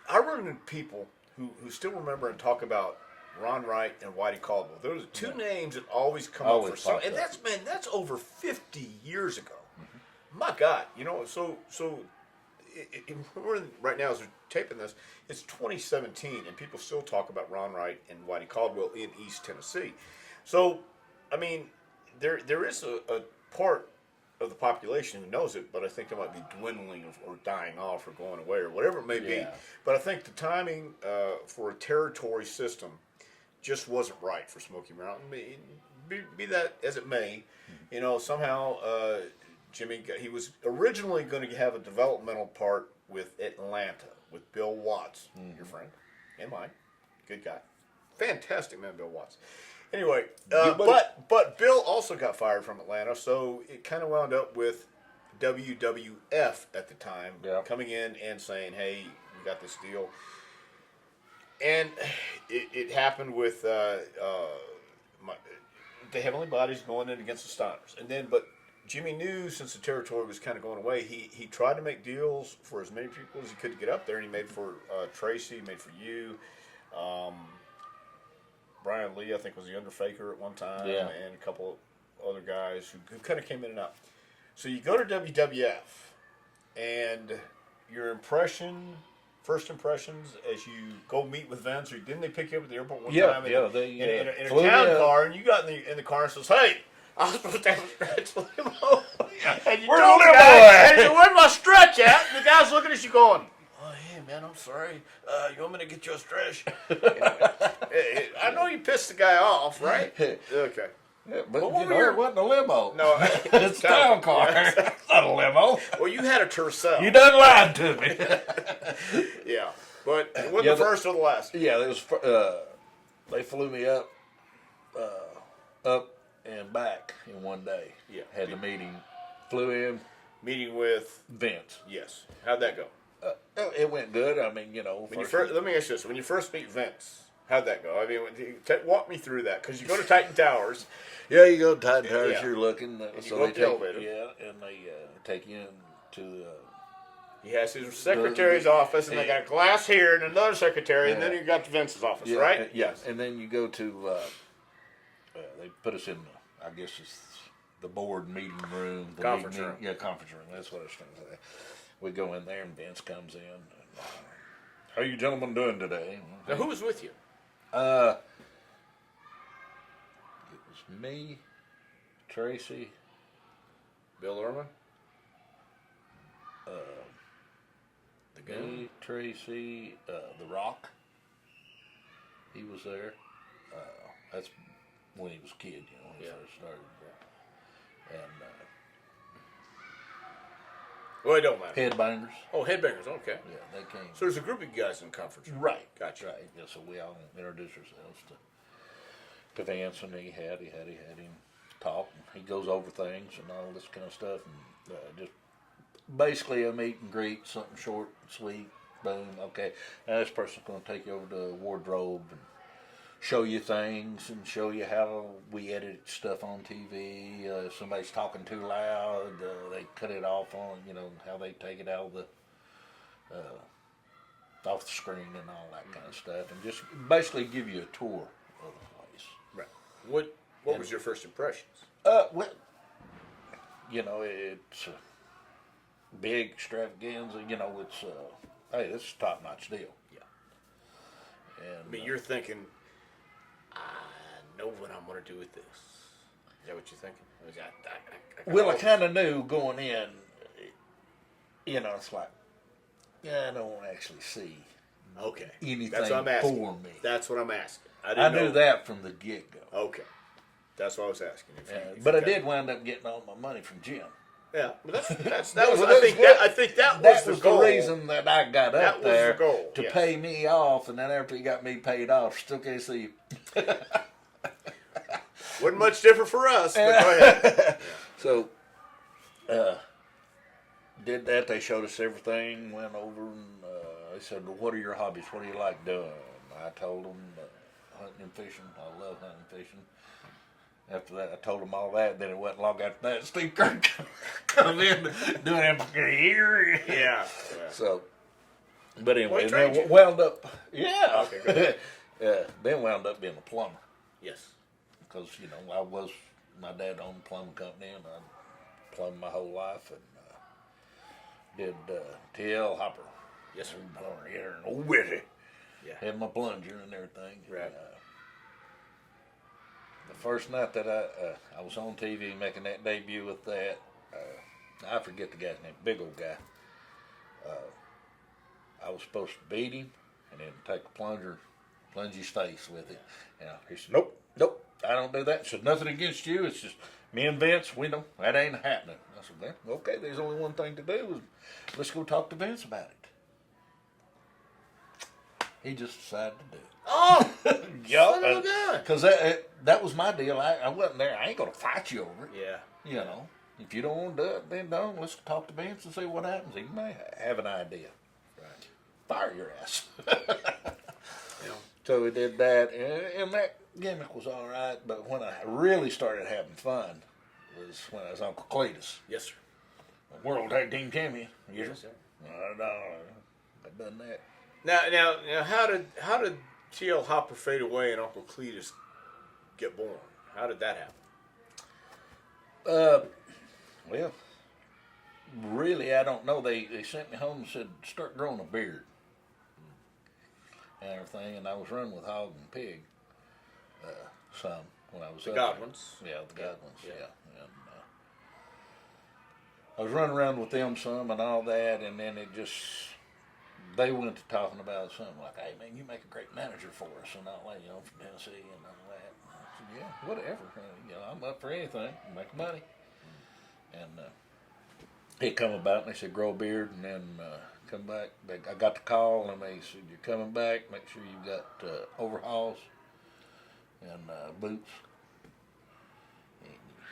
I run into people who still remember and talk about Ron Wright and Whitey Caldwell. Those are two names that always come up for some, and that's over 50 years ago. Mm-hmm. My God, we're right now as we're taping this, it's 2017, and people still talk about Ron Wright and Whitey Caldwell in East Tennessee. So, I mean, there is a part of the population who knows it, but I think they might be dwindling or dying off or going away or whatever it may be. But I think the timing for a territory system just wasn't right for Smoky Mountain. Be that as it may, somehow Jimmy, he was originally going to have a developmental part with Atlanta, with Bill Watts, your friend and mine. Good guy. Fantastic man, Bill Watts. Anyway, but Bill also got fired from Atlanta, so it kind of wound up with WWF at the time coming in and saying, hey, we got this deal. And it happened with the Heavenly Bodies going in against the Steiners. But Jimmy knew since the territory was kind of going away, he tried to make deals for as many people as he could to get up there, and he made for Tracy, made for you. Brian Lee, I think, was the Underfaker at one time, and a couple of other guys who kind of came in and out. So you go to WWF, and your first impressions as you go meet with Vince, or didn't they pick you up at the airport one time in a town car, and you got in the car and says, hey, I was supposed to have a stretch limo. And you told the guy, and you said, where's my stretch at? And the guy's looking at you going, oh, hey, man, I'm sorry. You want me to get you a stretch? I know you pissed the guy off, right? Okay. Yeah, but it wasn't a limo. No, it's a town car. It's not a limo. Well, you had a Tercel. You done lied to me. Yeah, but it wasn't the first or the last. Yeah, it was. They flew me up and back in one day. Yeah, had the meeting. Flew in. Meeting with Vince. Yes. How'd that go? It went good. I mean, let me ask you this: when you first meet Vince, how'd that go? I mean, walk me through that, because you go to Titan Towers. Yeah, you go to Titan Towers. You're looking. So they take elevator. Yeah, and they take you into. He has his secretary's office, and they got a glass here and another secretary, and then you got Vince's office, right? Yes, and then you go to. They put us in. I guess it's the board meeting room. The conference room. Yeah, conference room. That's what I was trying to say. We go in there, and Vince comes in. And, how you gentlemen doing today? Now, who was with you? It was me, Tracy, Bill Irwin. Me, Tracy, The Rock. He was there. That's when he was a kid, when he first started. And well, it don't matter. Headbangers. Oh, Headbangers, okay. Yeah, they came. So there's a group of you guys in conference room. Right. Gotcha. Right. Yeah, so we all introduced ourselves to Vance, and he had him talk. And he goes over things and all this kind of stuff, and just basically a meet and greet, something short and sweet. Boom. Okay. Now this person's going to take you over to the wardrobe and show you things and show you how we edit stuff on TV. If somebody's talking too loud, they cut it off on, how they take it out of the off the screen and all that kind of stuff, and just basically give you a tour of the place. Right. What was your first impressions? Well, it's a big extravaganza. It's hey, this is a top-notch deal. Yeah. And I mean, you're thinking, I know what I'm going to do with this. Is that what you're thinking? I kind of knew going in. It's like, I don't actually see anything That's what I'm asking. for me. That's what I'm asking. I knew that from the get-go. Okay. That's what I was asking. But I did wind up getting all my money from Jim. Yeah, but I think that was the goal. The reason that I got up there the goal, to pay me off, and then after he got me paid off, still can't see you. Wasn't much different for us, but go ahead. So, did that. They showed us everything, went over, and they said, well, what are your hobbies? What do you like doing? I told them hunting and fishing. I love hunting and fishing. After that, I told them all that. Then it wasn't long after that, Steve Kirk come in doing everything here. Yeah. So, but anyway, Well, then wound up. Yeah. Okay, good. Then wound up being a plumber. Yes. Because, my dad owned a plumbing company, and I plumbed my whole life, and did TL Hopper. Yes, sir. Plumber here in Old Witty. Yeah. Had my plunger and everything. Right. The first night that I was on TV making that debut with that, I forget the guy's name, big old guy. I was supposed to beat him and then take a plunger, plunge his face with it. And he said, nope, I don't do that. He said, nothing against you. It's just me and Vince, we know that ain't happening. I said, well, okay, there's only one thing to do. Let's go talk to Vince about it. He just decided to do it. Oh, yeah, because that was my deal. I wasn't there. I ain't gonna fight you over it. Yeah. If you don't want to do it, then don't. Let's talk to Vince and see what happens. He may have an idea. Right. Fire your ass. Yeah. So we did that, and that gimmick was all right. But when I really started having fun was when I was Uncle Cletus. Yes, sir. World Tag Team Champion. Yes, sir. I've done that. Now, how did TL Hopper fade away and Uncle Cletus get born? How did that happen? Well, really, I don't know. They sent me home and said, start growing a beard and everything. And I was running with Hog and Pig some when I was The up Godwins. there. Yeah, the Godwins, yeah. And, I was running around with them some and all that, and then they went to talking about something like, hey, man, you make a great manager for us and all that, from Tennessee and all that. And I said, yeah, whatever. I'm up for anything. Make money. And it come about, and they said, grow a beard, and then come back. I got the call, and they said, you're coming back. Make sure you got overhauls and boots.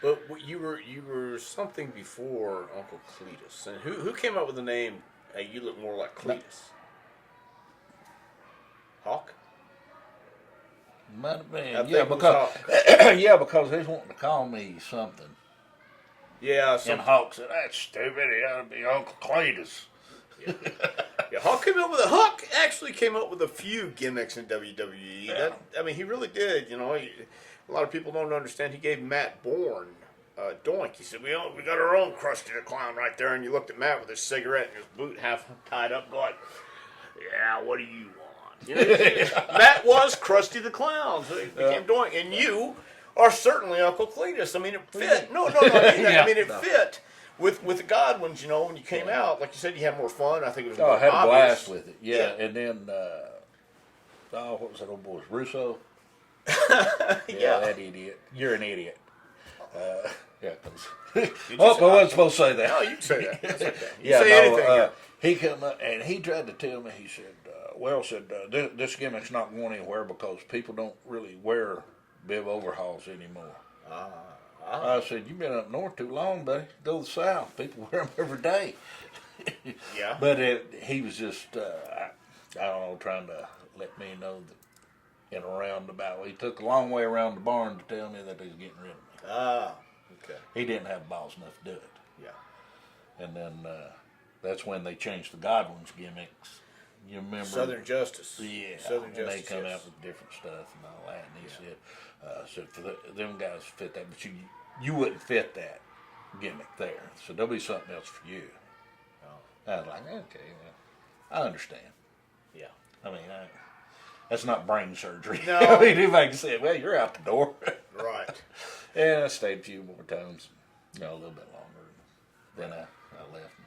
But you were something before Uncle Cletus. And who came up with the name, hey, you look more like Cletus? Hawk? Might have been. I think Yeah, it was because Hawk. yeah, because they was wanting to call me something. Yeah, And Hawk said, that's stupid. It ought to be Uncle Cletus. Yeah, Hawk actually came up with a few gimmicks in WWE. Yeah. He really did. A lot of people don't understand. He gave Matt Bourne doink. He said, we got our own Krusty the Clown right there. And you looked at Matt with his cigarette and his boot half tied up going, yeah, what do you want? Matt was Krusty the Clown. So he became doink. And you are certainly Uncle Cletus. It fit. No, I mean that. Yeah. It fit with the Godwins, you know, when you came out, like you said, you had more fun. I think it was. Oh, more I had a obvious. blast with it. Yeah, and then what was that old boy's Russo? Yeah, that idiot. You're an idiot. Yeah, because I wasn't supposed to say that. No, you can say that. That's okay. You Yeah, say anything. Here. he come up and he tried to tell me. He said, this gimmick's not going anywhere because people don't really wear bib overhauls anymore." I said, "You've been up north too long, buddy. Go to the south. People wear them every day." Yeah. But he was just, I don't know, trying to let me know that in a roundabout. He took a long way around the barn to tell me that he was getting rid of me. Ah, okay. He didn't have balls enough to do it. Yeah. And then that's when they changed the Godwin's gimmicks. You remember? Southern Justice. Yeah. Southern and Justice. they come yes. out with different stuff and all that. And he said for them guys fit that, but you wouldn't fit that gimmick there. So there'll be something else for you. Oh. I was like, okay, well, I understand. Yeah. I mean, that's not brain surgery. No. I mean, anybody can say, well, you're out the door. Right. And I stayed a few more times, a little bit longer. Then I left.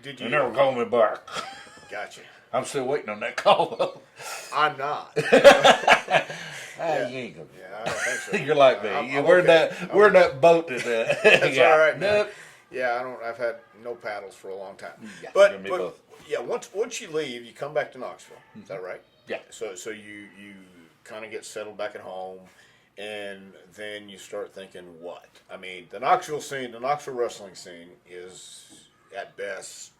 Did They you? never called me back. Gotcha. I'm still waiting on that call, though. I'm not. You ain't gonna. Yeah, I don't think so. You're like me. I'm We're okay. we're in that boat that. That's all right, man. Nope. Yeah, I don't. I've had no paddles for a long time. Yeah, but me both. yeah, once you leave, you come back to Knoxville. Is that right? Yeah. So you kind of get settled back at home, and then you start thinking, what? I mean, the Knoxville scene, the Knoxville wrestling scene is at best.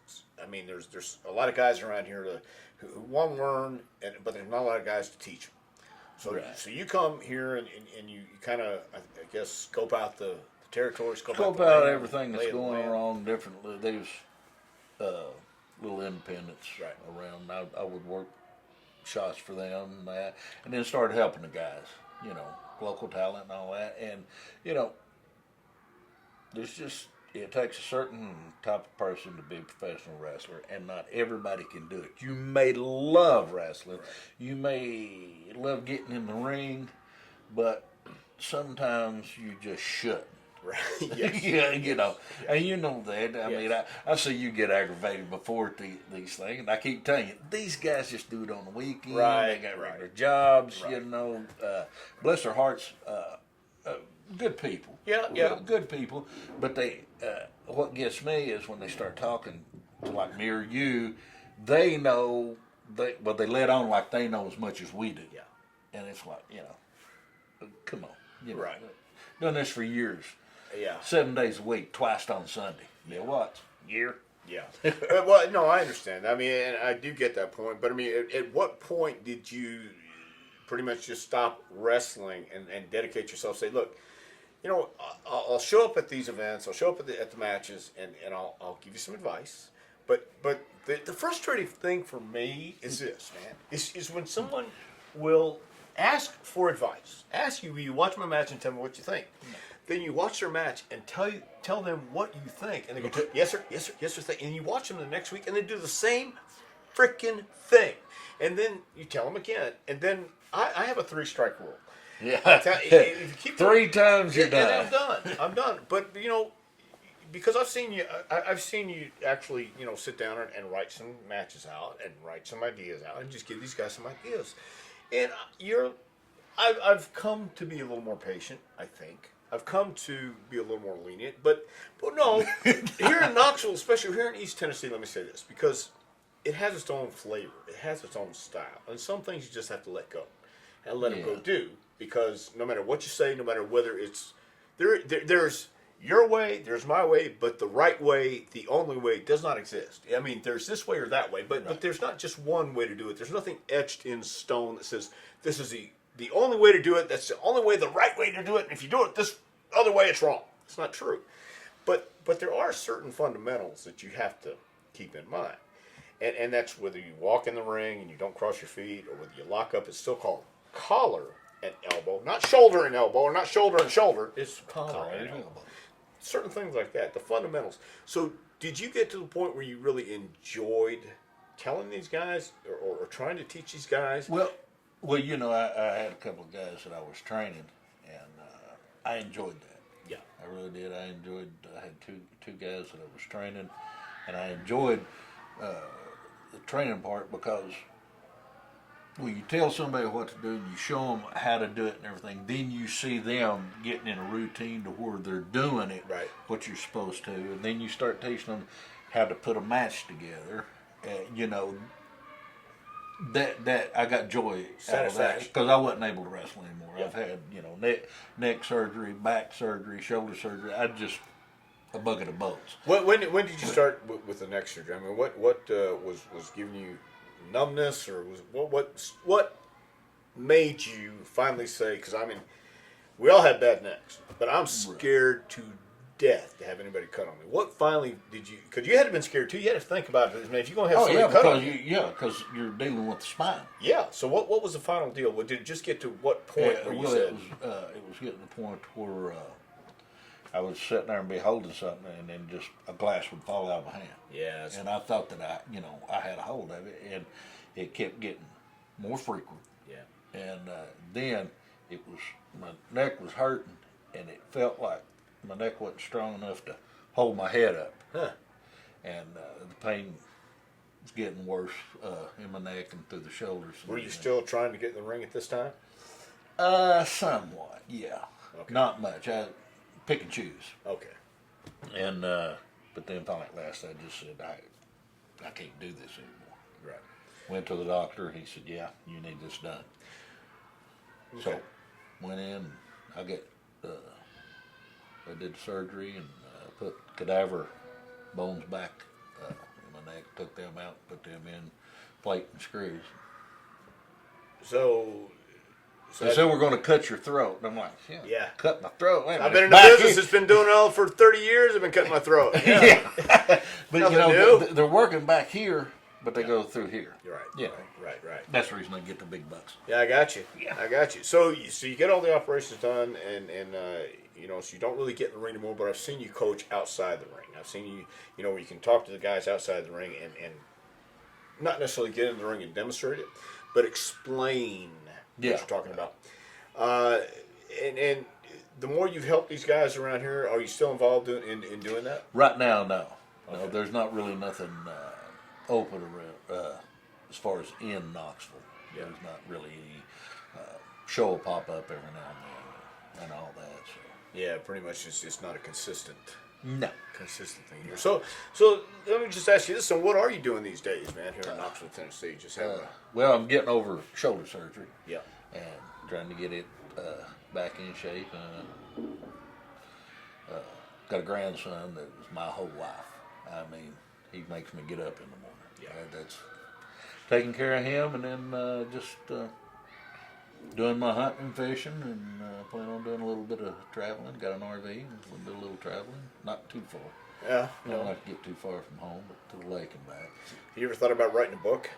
I mean, there's a lot of guys around here who want to learn, but there's not a lot of guys to teach them. So Right. so you come here and you kind of I guess scope out the territory, scope Scope the out land, everything lay that's of the going land. wrong differently. There's little independents Right. around. I would work shots for them and that, and then started helping the guys. Local talent and all that, and there's just. It takes a certain type of person to be a professional wrestler, and not everybody can do it. You may love wrestling, Right. you may love getting in the ring, but sometimes you just shouldn't. Right. Yes. Yeah, and you know that. I mean, Yes. I see you get aggravated before these things, and I keep telling you, these guys just do it on the weekend. Right, They got right. regular jobs, Right. bless their hearts, good people. Yeah. Good people, but they. What gets me is when they start talking to like me or you, they know they let on like they know as much as we do. Yeah. And it's like come on, Right. Done this for years, Yeah. 7 days a week, twice on Sunday. Yeah, what? Year. Yeah. Well, no, I understand. I mean, and I do get that point. But I mean, at what point did you pretty much just stop wrestling and dedicate yourself? Say, look, I'll show up at these events. I'll show up at the matches, and I'll give you some advice. But the frustrating thing for me is this, man, is when someone will ask for advice. Ask you watch my match and tell me what you think. Then you watch their match and tell them what you think, and they go, yes sir, yes sir, yes sir. And you watch them the next week, and they do the same freaking thing. And then you tell them again, and then I have a 3-strike rule. Yeah. If you keep 3 times you're done. and I'm done. But because I've seen you actually sit down and write some matches out and write some ideas out and just give these guys some ideas. And I've come to be a little more patient, I think. I've come to be a little more lenient, but no, here in Knoxville, especially here in East Tennessee, let me say this, because it has its own flavor, it has its own style, and some things you just have to let go and let them go do, because no matter what you say, no matter whether it's there's your way, there's my way, but the right way, the only way, does not exist. I mean, there's this way or that way, but there's not just one way to do it. There's nothing etched in stone that says this is the only way to do it. That's the only way, the right way to do it. And if you do it this other way, it's wrong. It's not true. But there are certain fundamentals that you have to keep in mind. And that's whether you walk in the ring and you don't cross your feet, or whether you lock up. It's still called collar and elbow, not shoulder and elbow, or not shoulder and shoulder. It's collar and elbow. Certain things like that, the fundamentals. So did you get to the point where you really enjoyed telling these guys or trying to teach these guys? Well, I had a couple of guys that I was training, and I enjoyed that. Yeah. I really did. I had two guys that I was training, and I enjoyed the training part because when you tell somebody what to do and you show them how to do it and everything, then you see them getting in a routine to where they're doing it Right. what you're supposed to, and then you start teaching them how to put a match together. You know, that I got joy out of that because I wasn't able to wrestle anymore. Yeah. I've had, you know, neck surgery, back surgery, shoulder surgery. I just a bucket of bolts. When did you start with the neck surgery? I mean, what was giving you numbness, or what made you finally say? Because I mean, we all have bad necks, but I'm scared to death to have anybody cut on me. What finally did you? Because you had to have been scared too. You had to think about it. Man, if you're gonna have somebody cut on you, because you're dealing with the spine. Yeah. So what was the final deal? Did it just get to what point? Where you said it was getting to the point where I would sit there and be holding something, and then just a glass would fall out of my hand. yeah. And I thought that I had a hold of it, and it kept getting more frequent. Yeah. And then it was my neck was hurting, and it felt like my neck wasn't strong enough to hold my head up. Huh. And the pain was getting worse in my neck and through the shoulders. Were you still trying to get in the ring at this time? Somewhat, yeah. Okay. Not much. I pick and choose. Okay. And but then finally at last I just said I can't do this anymore. Right. Went to the doctor. He said, "Yeah, you need this done." Okay. So went in. I did surgery and put cadaver bones back in my neck. Took them out, put them in plate and screws. So They said we're going to cut your throat. And I'm like, Yeah. cut my throat. Wait a I've minute, been in the back business. It's been doing it all for 30 years. I've been cutting my throat. Yeah. But Nothing you know, new. they're working back here, but they go through here. You're right. Yeah. Right. That's the reason they get the big bucks. Yeah, I got you. Yeah. I got you. So you get all the operations done, and you know, so you don't really get in the ring anymore. But I've seen you coach outside the ring. I've seen you, you know, where you can talk to the guys outside the ring and not necessarily get in the ring and demonstrate it, but explain what you're talking about. And the more you've helped these guys around here, are you still involved in doing that? Right now, no. No, Okay. there's not really nothing open around, as far as in Knoxville. Yeah. There's not really any show will pop up every now and then and all that. So. Yeah, pretty much. It's not a consistent No. thing here. So let me just ask you this: so what are you doing these days, man? Here in Knoxville, Tennessee, just have a Well, I'm getting over shoulder surgery. yeah. And trying to get it back in shape. Got a grandson that was my whole life. I mean, he makes me get up in the morning. Yeah. That's taking care of him, and then just doing my hunting and fishing, and plan on doing a little bit of traveling. Got an RV, and we'll do a little traveling. Not too far. Yeah. I don't like to get too far from home, but to the lake and back. You ever thought about writing a book?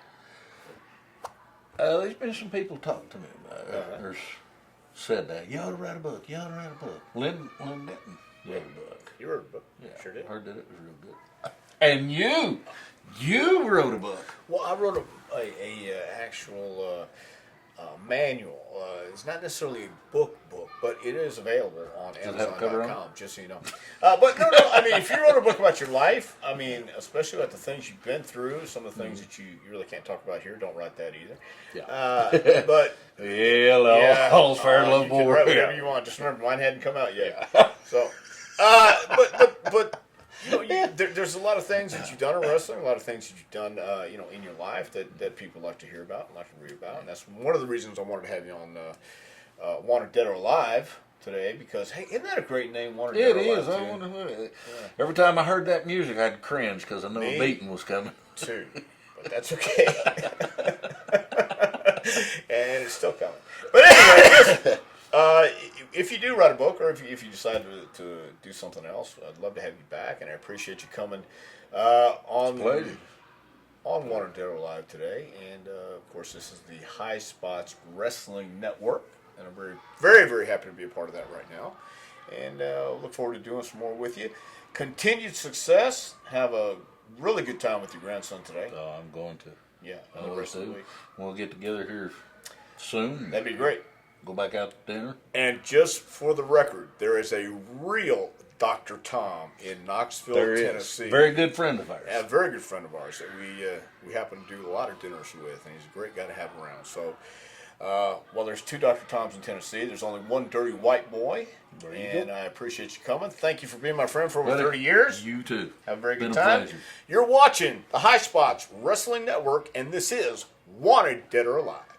There's been some people talk to me about it. Uh-huh. There's said that you ought to write a book. You ought to write a book. Lynn Denton wrote a book. You wrote a book. Yeah, Sure did. Heard that it was real good. And you wrote a book. Well, I wrote a actual manual. It's not necessarily a book, but it is available on it have a cover on Amazon.com, just so you know. But no, I mean, if you wrote a book about your life, I mean, especially about the things you've been through, some of the things that you really can't talk about here, don't write that either. Yeah. But yeah, all's fair in love you can war. write whatever you want. Just remember, mine hadn't come out yet. So, but you know, there's a lot of things that you've done in wrestling, a lot of things that you've done, you know, in your life that people like to hear about, and like to read about, and that's one of the reasons I wanted to have you on Wanted Dead or Alive today, because hey, isn't that a great name, Wanted Dead It or Alive? is. I wonder what. Every time I heard that music, I'd cringe because I knew Me? a beating was coming. Too, but that's okay. And it's still coming. But anyway, listen, if you do write a book, or if you decide to do something else, I'd love to have you back, and I appreciate you coming on Pleasure. on Wanted Dead or Alive today. And of course, this is the High Spots Wrestling Network, and I'm very, very, very happy to be a part of that right now. And look forward to doing some more with you. Continued success. Have a really good time with your grandson today. So I'm going to. Yeah, I and the will rest of the too. week. We'll get together here soon. That'd be great. Go back out to dinner. And just for the record, there is a real Dr. Tom in Knoxville, Tennessee. Very good friend of ours. A very good friend of ours that we happen to do a lot of dinners with, and he's a great guy to have around. So, well, there's 2 Dr. Toms in Tennessee. There's only one dirty white boy, and I appreciate you coming. Thank you for being my friend for over 30 years. You too. Have a very good Been time. a pleasure. You're watching the High Spots Wrestling Network, and this is Wanted Dead or Alive.